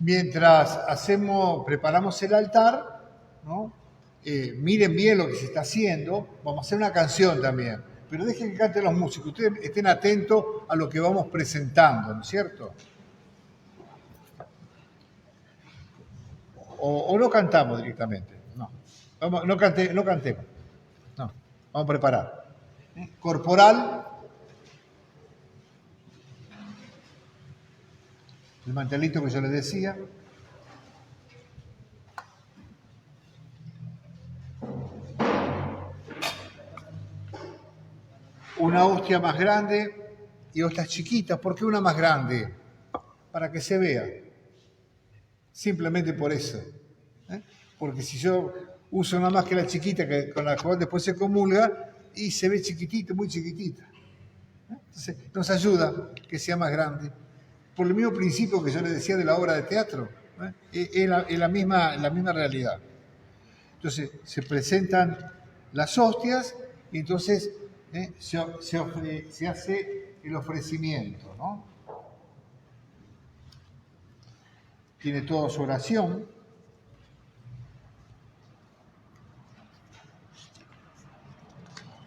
Mientras preparamos el altar, ¿no? Miren bien lo que se está haciendo. Vamos a hacer una canción también, pero dejen que canten los músicos. Ustedes estén atentos a lo que vamos presentando, ¿no es cierto? O no cantamos directamente. No, no cantemos. No, vamos a preparar. Corporal. El mantelito que yo les decía. Una hostia más grande y hostias chiquitas. ¿Por qué una más grande? Para que se vea. Simplemente por eso. Porque si yo uso una máscara chiquita con la cual después se comulga y se ve chiquitito, muy chiquitita. Entonces nos ayuda que sea más grande. Por el mismo principio que yo les decía de la obra de teatro, es la misma realidad. Entonces se presentan las hostias y entonces se hace el ofrecimiento, ¿no? Tiene toda su oración.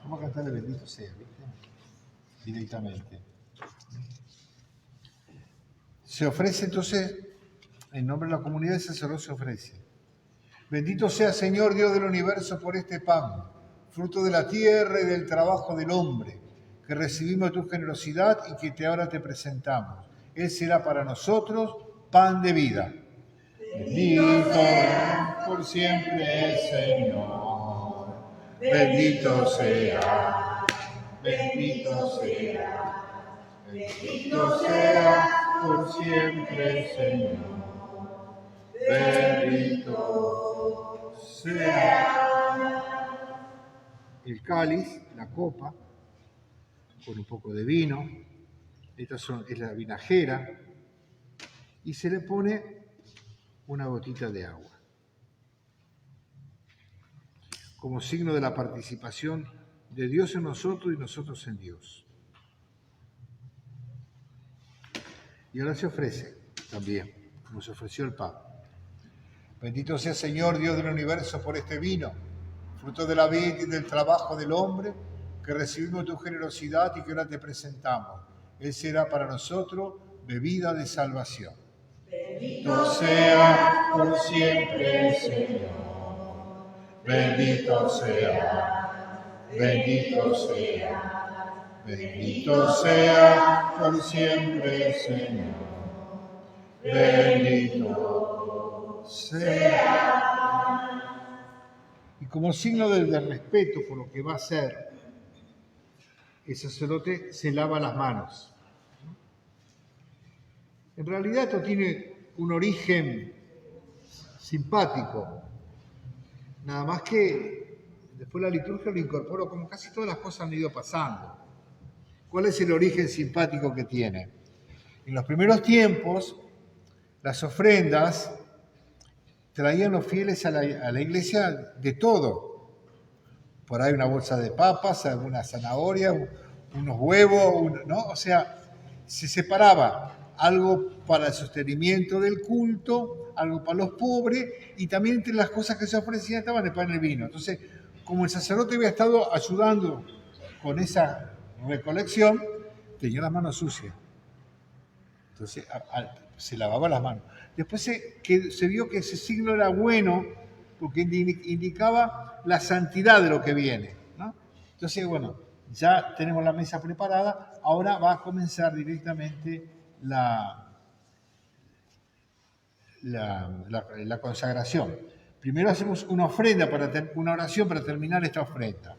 Vamos a cantarle bendito sea, ¿viste? Directamente. Se ofrece entonces, en nombre de la comunidad, el sacerdote se ofrece. Bendito sea, Señor Dios del universo, por este pan, fruto de la tierra y del trabajo del hombre, que recibimos tu generosidad y que ahora te presentamos. Él será para nosotros pan de vida. Bendito por siempre, Señor. Bendito sea, bendito sea, bendito sea por siempre, Señor. Bendito sea. El cáliz, la copa, con un poco de vino, es la vinajera, y se le pone una gotita de agua, como signo de la participación de Dios en nosotros y nosotros en Dios. Y ahora se ofrece también, como se ofreció el pan. Bendito sea, Señor, Dios del universo, por este vino, fruto de la vid y del trabajo del hombre, que recibimos tu generosidad y que ahora te presentamos. Él será para nosotros bebida de salvación. Bendito sea por siempre, Señor. Bendito sea, bendito sea, bendito sea por siempre, Señor. Bendito sea. Y como signo de respeto por lo que va a hacer, el sacerdote se lava las manos. En realidad esto tiene un origen simpático, nada más que después la liturgia lo incorporó, como casi todas las cosas han ido pasando. ¿Cuál es el origen simpático que tiene? En los primeros tiempos, las ofrendas traían los fieles a la iglesia de todo. Por ahí una bolsa de papas, alguna zanahoria, unos huevos, ¿no? O sea, se separaba algo para el sostenimiento del culto, algo para los pobres, y también entre las cosas que se ofrecían estaban el pan y el vino. Entonces, como el sacerdote había estado ayudando con esa recolección, tenía las manos sucias. Entonces, se lavaba las manos. Después se vio que ese signo era bueno porque indicaba la santidad de lo que viene, ¿no? Entonces, bueno, ya tenemos la mesa preparada, ahora va a comenzar directamente la consagración. Primero hacemos una ofrenda, una oración para terminar esta ofrenda.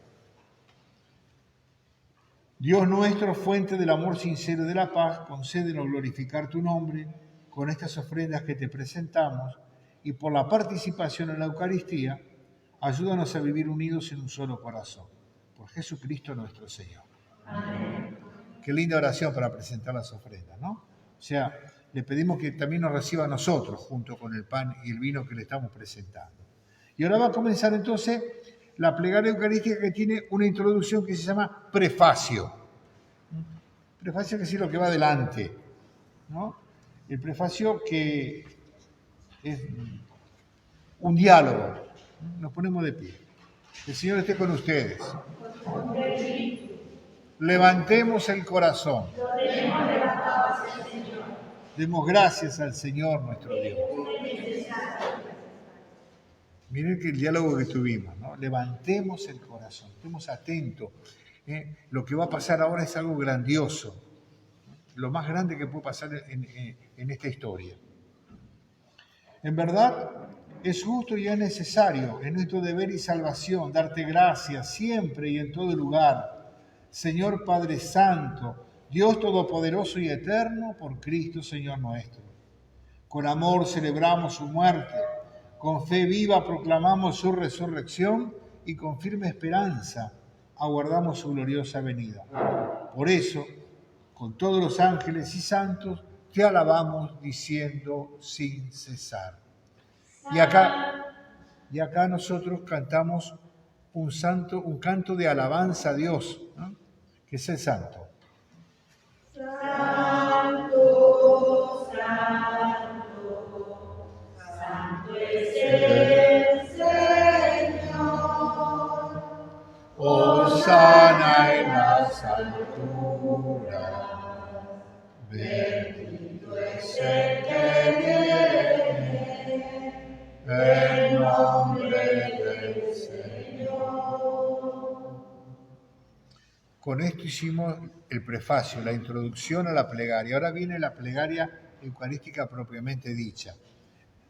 Dios nuestro, fuente del amor sincero y de la paz, concédenos glorificar tu nombre con estas ofrendas que te presentamos y por la participación en la Eucaristía, ayúdanos a vivir unidos en un solo corazón. Por Jesucristo nuestro Señor. Amén. Qué linda oración para presentar las ofrendas, ¿no? O sea, le pedimos que también nos reciba a nosotros junto con el pan y el vino que le estamos presentando. Y ahora va a comenzar entonces la plegaria eucarística, que tiene una introducción que se llama prefacio. Prefacio quiere decir lo que va adelante, ¿no? El prefacio que es un diálogo. Nos ponemos de pie. El Señor esté con ustedes. Levantemos el corazón. Demos gracias al Señor nuestro Dios. Miren que el diálogo que tuvimos, ¿no? Levantemos el corazón, estemos atentos. Lo que va a pasar ahora es algo grandioso, lo más grande que puede pasar en esta historia. En verdad, es justo y es necesario, es nuestro deber y salvación, darte gracias siempre y en todo lugar, Señor Padre Santo, Dios Todopoderoso y Eterno, por Cristo Señor nuestro. Con amor celebramos su muerte, Con fe viva proclamamos su resurrección y con firme esperanza aguardamos su gloriosa venida. Por eso, con todos los ángeles y santos, te alabamos diciendo sin cesar. Y acá nosotros cantamos un canto de alabanza a Dios, ¿no? Que es el santo. Santo, santo, santo es el Señor. Hosana en las alturas, bendito es el que viene, en nombre del Señor. Con esto hicimos el prefacio, la introducción a la plegaria. Ahora viene la plegaria eucarística propiamente dicha.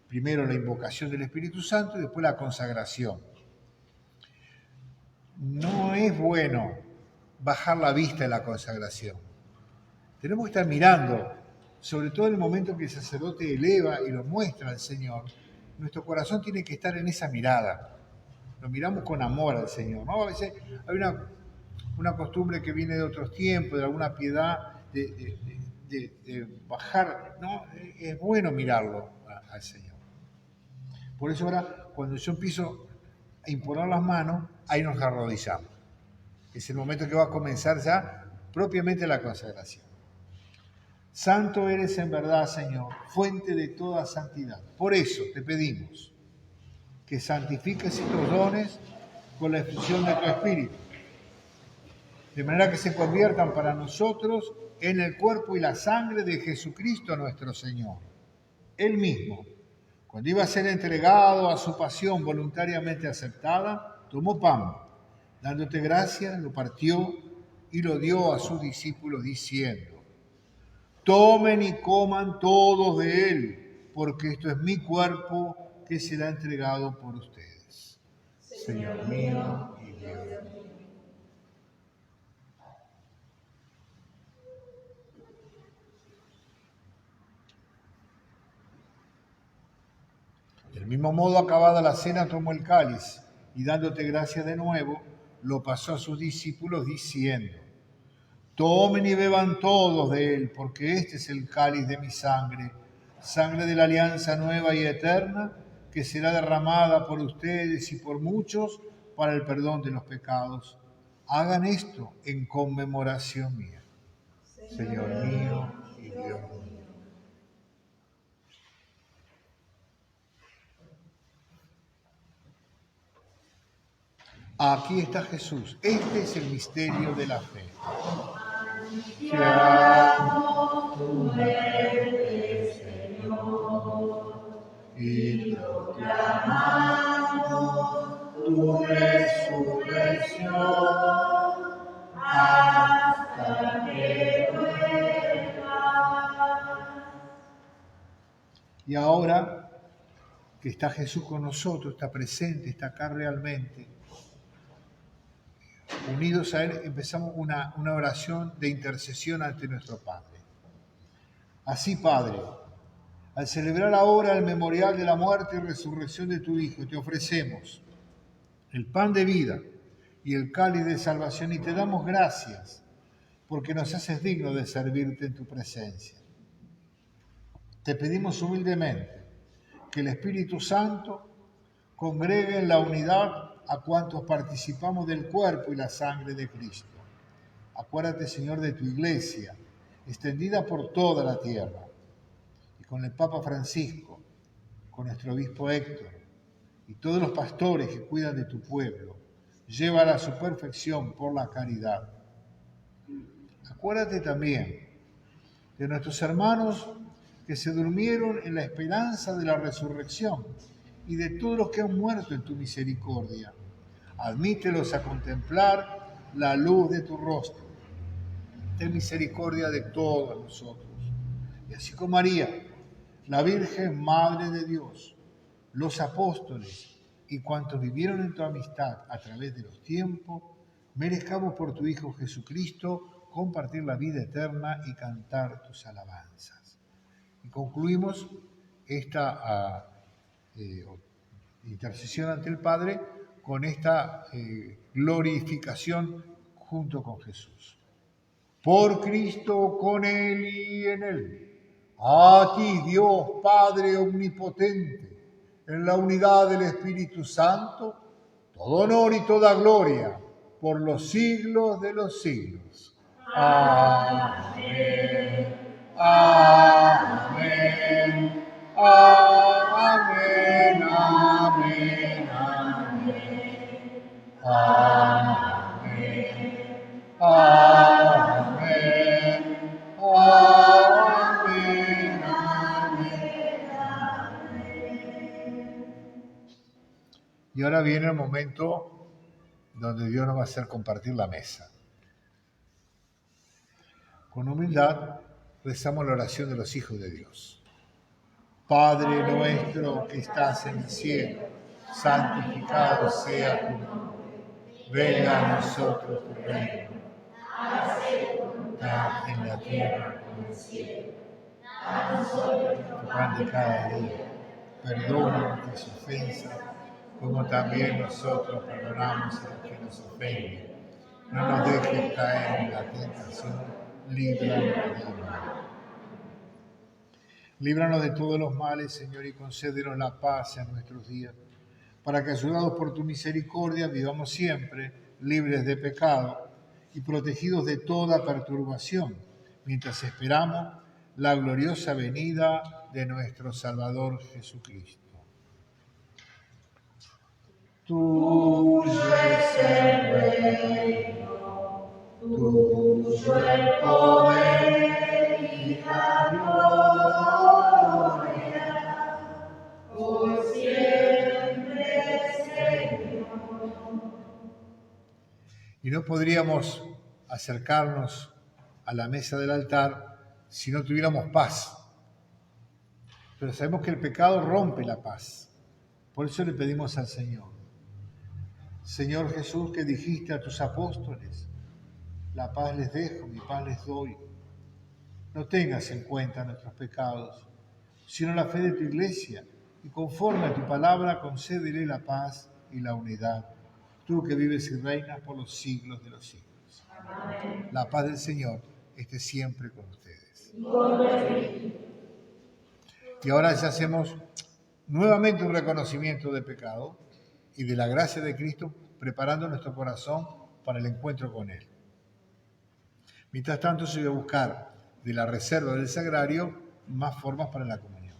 Primero la invocación del Espíritu Santo y después la consagración. No es bueno bajar la vista en la consagración. Tenemos que estar mirando, sobre todo en el momento que el sacerdote eleva y lo muestra al Señor. Nuestro corazón tiene que estar en esa mirada. Lo miramos con amor al Señor, ¿no? A veces hay una costumbre que viene de otros tiempos, de alguna piedad, de bajar, ¿no? Es bueno mirarlo al Señor. Por eso ahora, cuando yo empiezo a imponer las manos, ahí nos arrodillamos. Es el momento que va a comenzar ya propiamente la consagración. Santo eres en verdad, Señor, fuente de toda santidad. Por eso te pedimos que santifiques estos dones con la efusión de tu Espíritu, de manera que se conviertan para nosotros en el cuerpo y la sangre de Jesucristo nuestro Señor. Él mismo, cuando iba a ser entregado a su pasión voluntariamente aceptada, tomó pan, dándote gracias, lo partió y lo dio a sus discípulos diciendo: tomen y coman todos de él, porque esto es mi cuerpo que será entregado por ustedes. Señor mío y Dios mío. Del mismo modo, acabada la cena, tomó el cáliz y dándote gracias de nuevo, lo pasó a sus discípulos diciendo: tomen y beban todos de él, porque este es el cáliz de mi sangre, sangre de la alianza nueva y eterna, que será derramada por ustedes y por muchos para el perdón de los pecados. Hagan esto en conmemoración mía. Señor mío y Dios mío. Aquí está Jesús. Este es el misterio de la fe. Anunciamos tu muerte, Señor, y proclamamos tu resurrección hasta que vuelvas. Y ahora que está Jesús con nosotros, está presente, está acá realmente, unidos a Él, empezamos una oración de intercesión ante nuestro Padre. Así, Padre, al celebrar ahora el memorial de la muerte y resurrección de tu Hijo, te ofrecemos el pan de vida y el cáliz de salvación y te damos gracias porque nos haces dignos de servirte en tu presencia. Te pedimos humildemente que el Espíritu Santo congregue en la unidad a cuantos participamos del cuerpo y la sangre de Cristo. Acuérdate, Señor, de tu iglesia, extendida por toda la tierra, y con el Papa Francisco, con nuestro obispo Héctor, y todos los pastores que cuidan de tu pueblo, llévala a su perfección por la caridad. Acuérdate también de nuestros hermanos que se durmieron en la esperanza de la resurrección y de todos los que han muerto en tu misericordia. Admítelos a contemplar la luz de tu rostro. Ten misericordia de todos nosotros. Y así como María, la Virgen Madre de Dios, los apóstoles y cuantos vivieron en tu amistad a través de los tiempos, merezcamos por tu Hijo Jesucristo compartir la vida eterna y cantar tus alabanzas. Y concluimos esta intercesión ante el Padre con esta glorificación junto con Jesús. Por Cristo, con Él y en Él. A ti, Dios Padre omnipotente, en la unidad del Espíritu Santo, todo honor y toda gloria por los siglos de los siglos. Amén. Amén. Amén. Amén. Amén. Amén. Amén. Amén. Amén. Y ahora viene el momento donde Dios nos va a hacer compartir la mesa. Con humildad rezamos la oración de los hijos de Dios. Padre nuestro que estás en el cielo, santificado sea tu nombre. Venga a nosotros tu reino. Hágase tu voluntad en la tierra como en el cielo. Danos hoy nuestro pan de cada día. Perdona nuestras ofensas, como también nosotros perdonamos a los que nos ofenden. No nos dejes caer en la tentación, líbranos del mal. Líbranos de todos los males, Señor, y concédenos la paz en nuestros días, para que, ayudados por tu misericordia, vivamos siempre libres de pecado y protegidos de toda perturbación, mientras esperamos la gloriosa venida de nuestro Salvador Jesucristo. Tuyo es el reino, tuyo el poder y la gloria, por siempre, Señor. Y no podríamos acercarnos a la mesa del altar si no tuviéramos paz. Pero sabemos que el pecado rompe la paz. Por eso le pedimos al Señor. Señor Jesús, que dijiste a tus apóstoles, la paz les dejo, mi paz les doy. No tengas en cuenta nuestros pecados, sino la fe de tu iglesia, y conforme a tu palabra concédele la paz y la unidad, tú que vives y reinas por los siglos de los siglos. Amén. La paz del Señor esté siempre con ustedes. Y ahora ya hacemos nuevamente un reconocimiento de pecado y de la gracia de Cristo, preparando nuestro corazón para el encuentro con Él. Mientras tanto, se voy a buscar de la reserva del sagrario más formas para la comunión.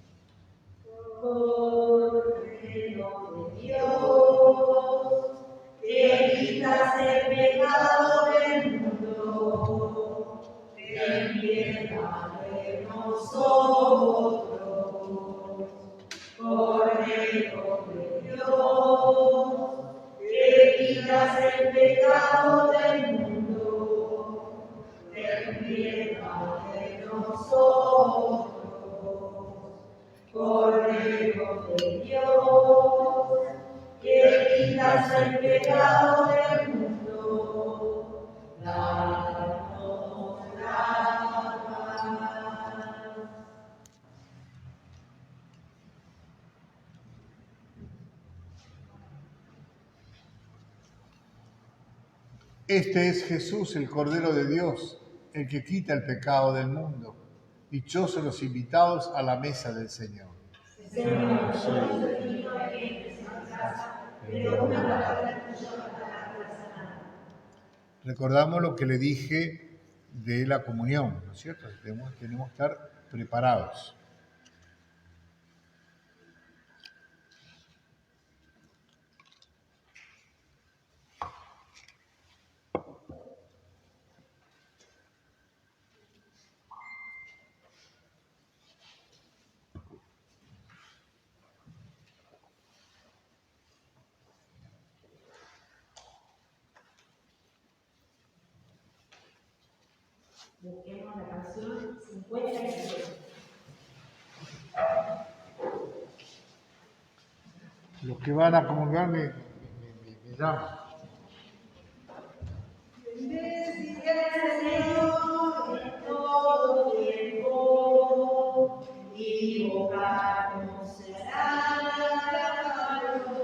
Cordero de Dios, que quitas el pecado del mundo, ten piedad de nosotros. Cordero de Dios, que quitas el pecado del mundo, ten piedad de nosotros. Cordero de Dios, que quitas el pecado del mundo, danos la paz. Este es Jesús, el Cordero de Dios, el que quita el pecado del mundo. Dichosos los invitados a la mesa del Señor. Señor, soy digno de que entres en mi casa, pero una palabra tuya bastará para sanar. Recordamos lo que le dije de la comunión, ¿no es cierto? Tenemos que estar preparados. Busquemos la canción 53. Los que van a comulgar me llaman. Bendiga al Señor en todo tiempo, y boca conocerá la palabra.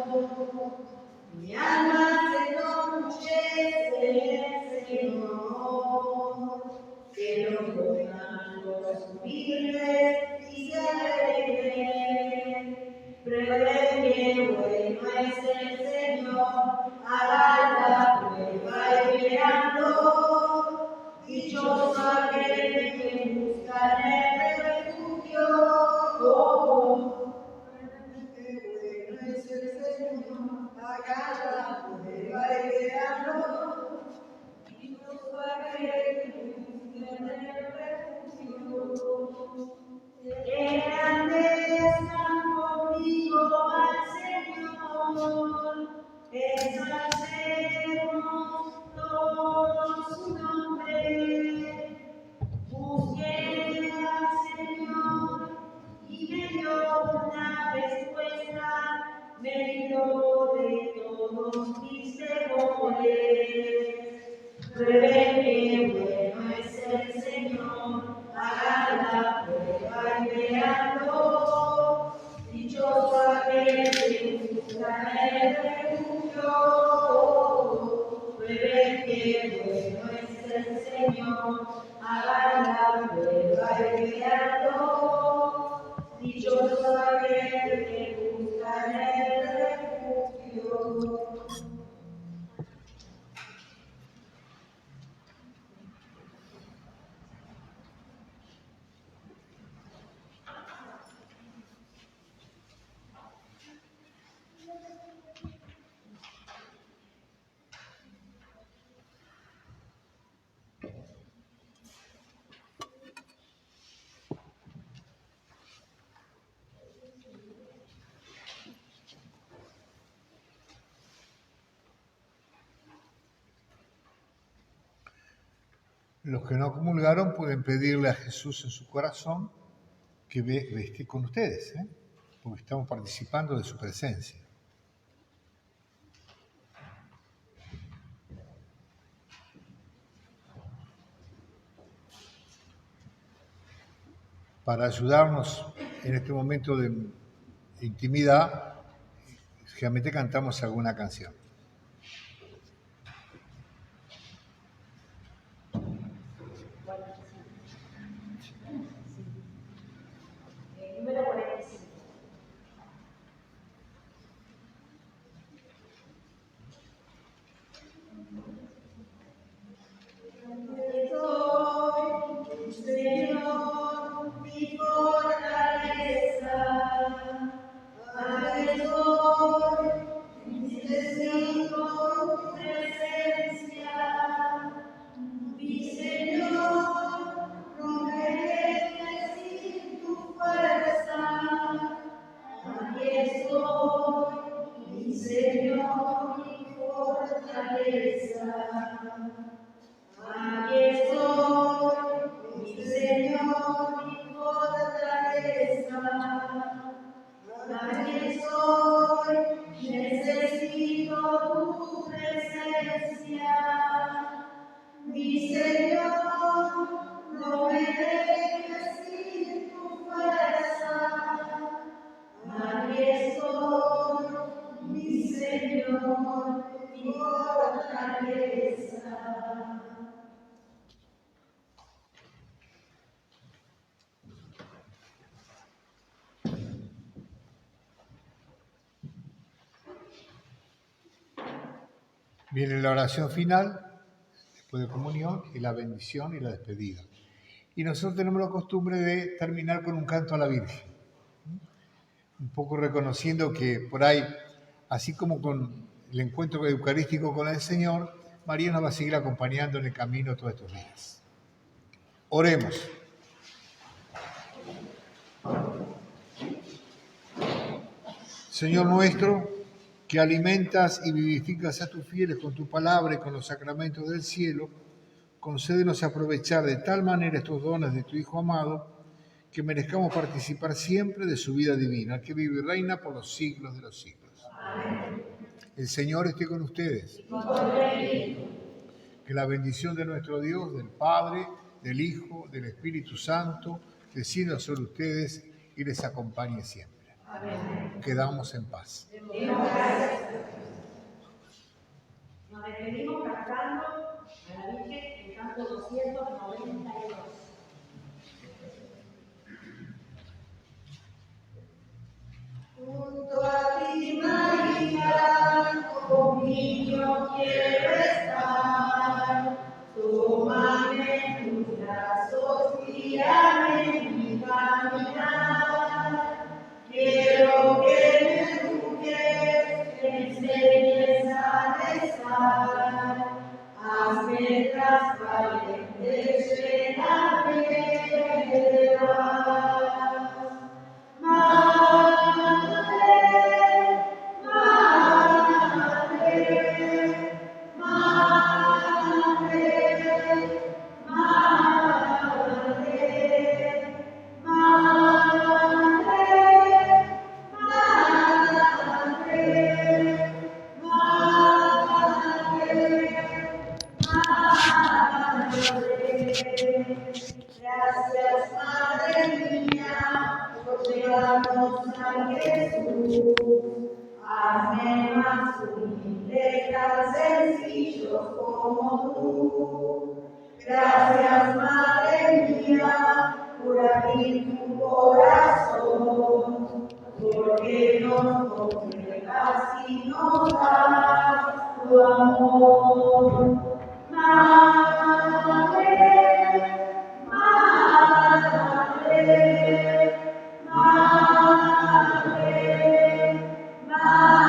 oigan los humildes y se alegren. Prueben que bueno es el Señor, hagan la prueba y veanlo. Dichoso aquel que busca en el refugio. Prueben que bueno es el Señor, hagan la prueba y veanlo. Dichoso aquel que busca en el refugio. Engrandezcan conmigo al Señor, exaltemos todos su nombre. Busqué al Señor y me dio una respuesta, me libró de todos mis temores. Prueben que bueno es el Señor, hagan la prueba y veanlo. Dichoso aquel que busca el refugio. Prueben que bueno es el Señor, hagan la prueba y veanlo. Dichoso aquel que busca el refugio. Los que no comulgaron pueden pedirle a Jesús en su corazón que esté con ustedes, porque estamos participando de su presencia. Para ayudarnos en este momento de intimidad, generalmente cantamos alguna canción. Número 45. Señor, mi fortaleza, necesito tu presencia. Mi Señor, no me dejes sin tu fuerza. Aquí estoy, mi Señor, mi fortaleza. Aquí estoy, mi Señor, mi fortaleza. Aquí estoy, necesito tu presencia. Mi Señor, no me dejes sin tu fuerza. Aquí estoy, mi Señor, mi fortaleza. Viene la oración final, después de comunión, y la bendición y la despedida. Y nosotros tenemos la costumbre de terminar con un canto a la Virgen. Un poco reconociendo que por ahí, así como con el encuentro eucarístico con el Señor, María nos va a seguir acompañando en el camino todos estos días. Oremos. Señor nuestro, que alimentas y vivificas a tus fieles con tu palabra y con los sacramentos del cielo, concédenos aprovechar de tal manera estos dones de tu Hijo amado, que merezcamos participar siempre de su vida divina, que vive y reina por los siglos de los siglos. Amén. El Señor esté con ustedes. Que la bendición de nuestro Dios, del Padre, del Hijo, del Espíritu Santo, descienda sobre ustedes y les acompañe siempre. Amén. Quedamos en paz. Nos despedimos cantando a la Virgen, el canto 292. Gracias, Madre mía, por llevarnos a Jesús. Hazme más humilde, tan sencillos como tú. Gracias, Madre mía, por abrir tu corazón, porque nos congregas y nos das tu amor. Madre, Madre, Madre, Madre,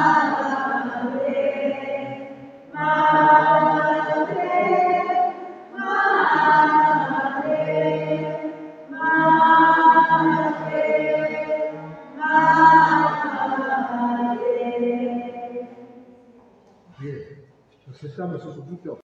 Madre, Bien, nos sentamos un poquito.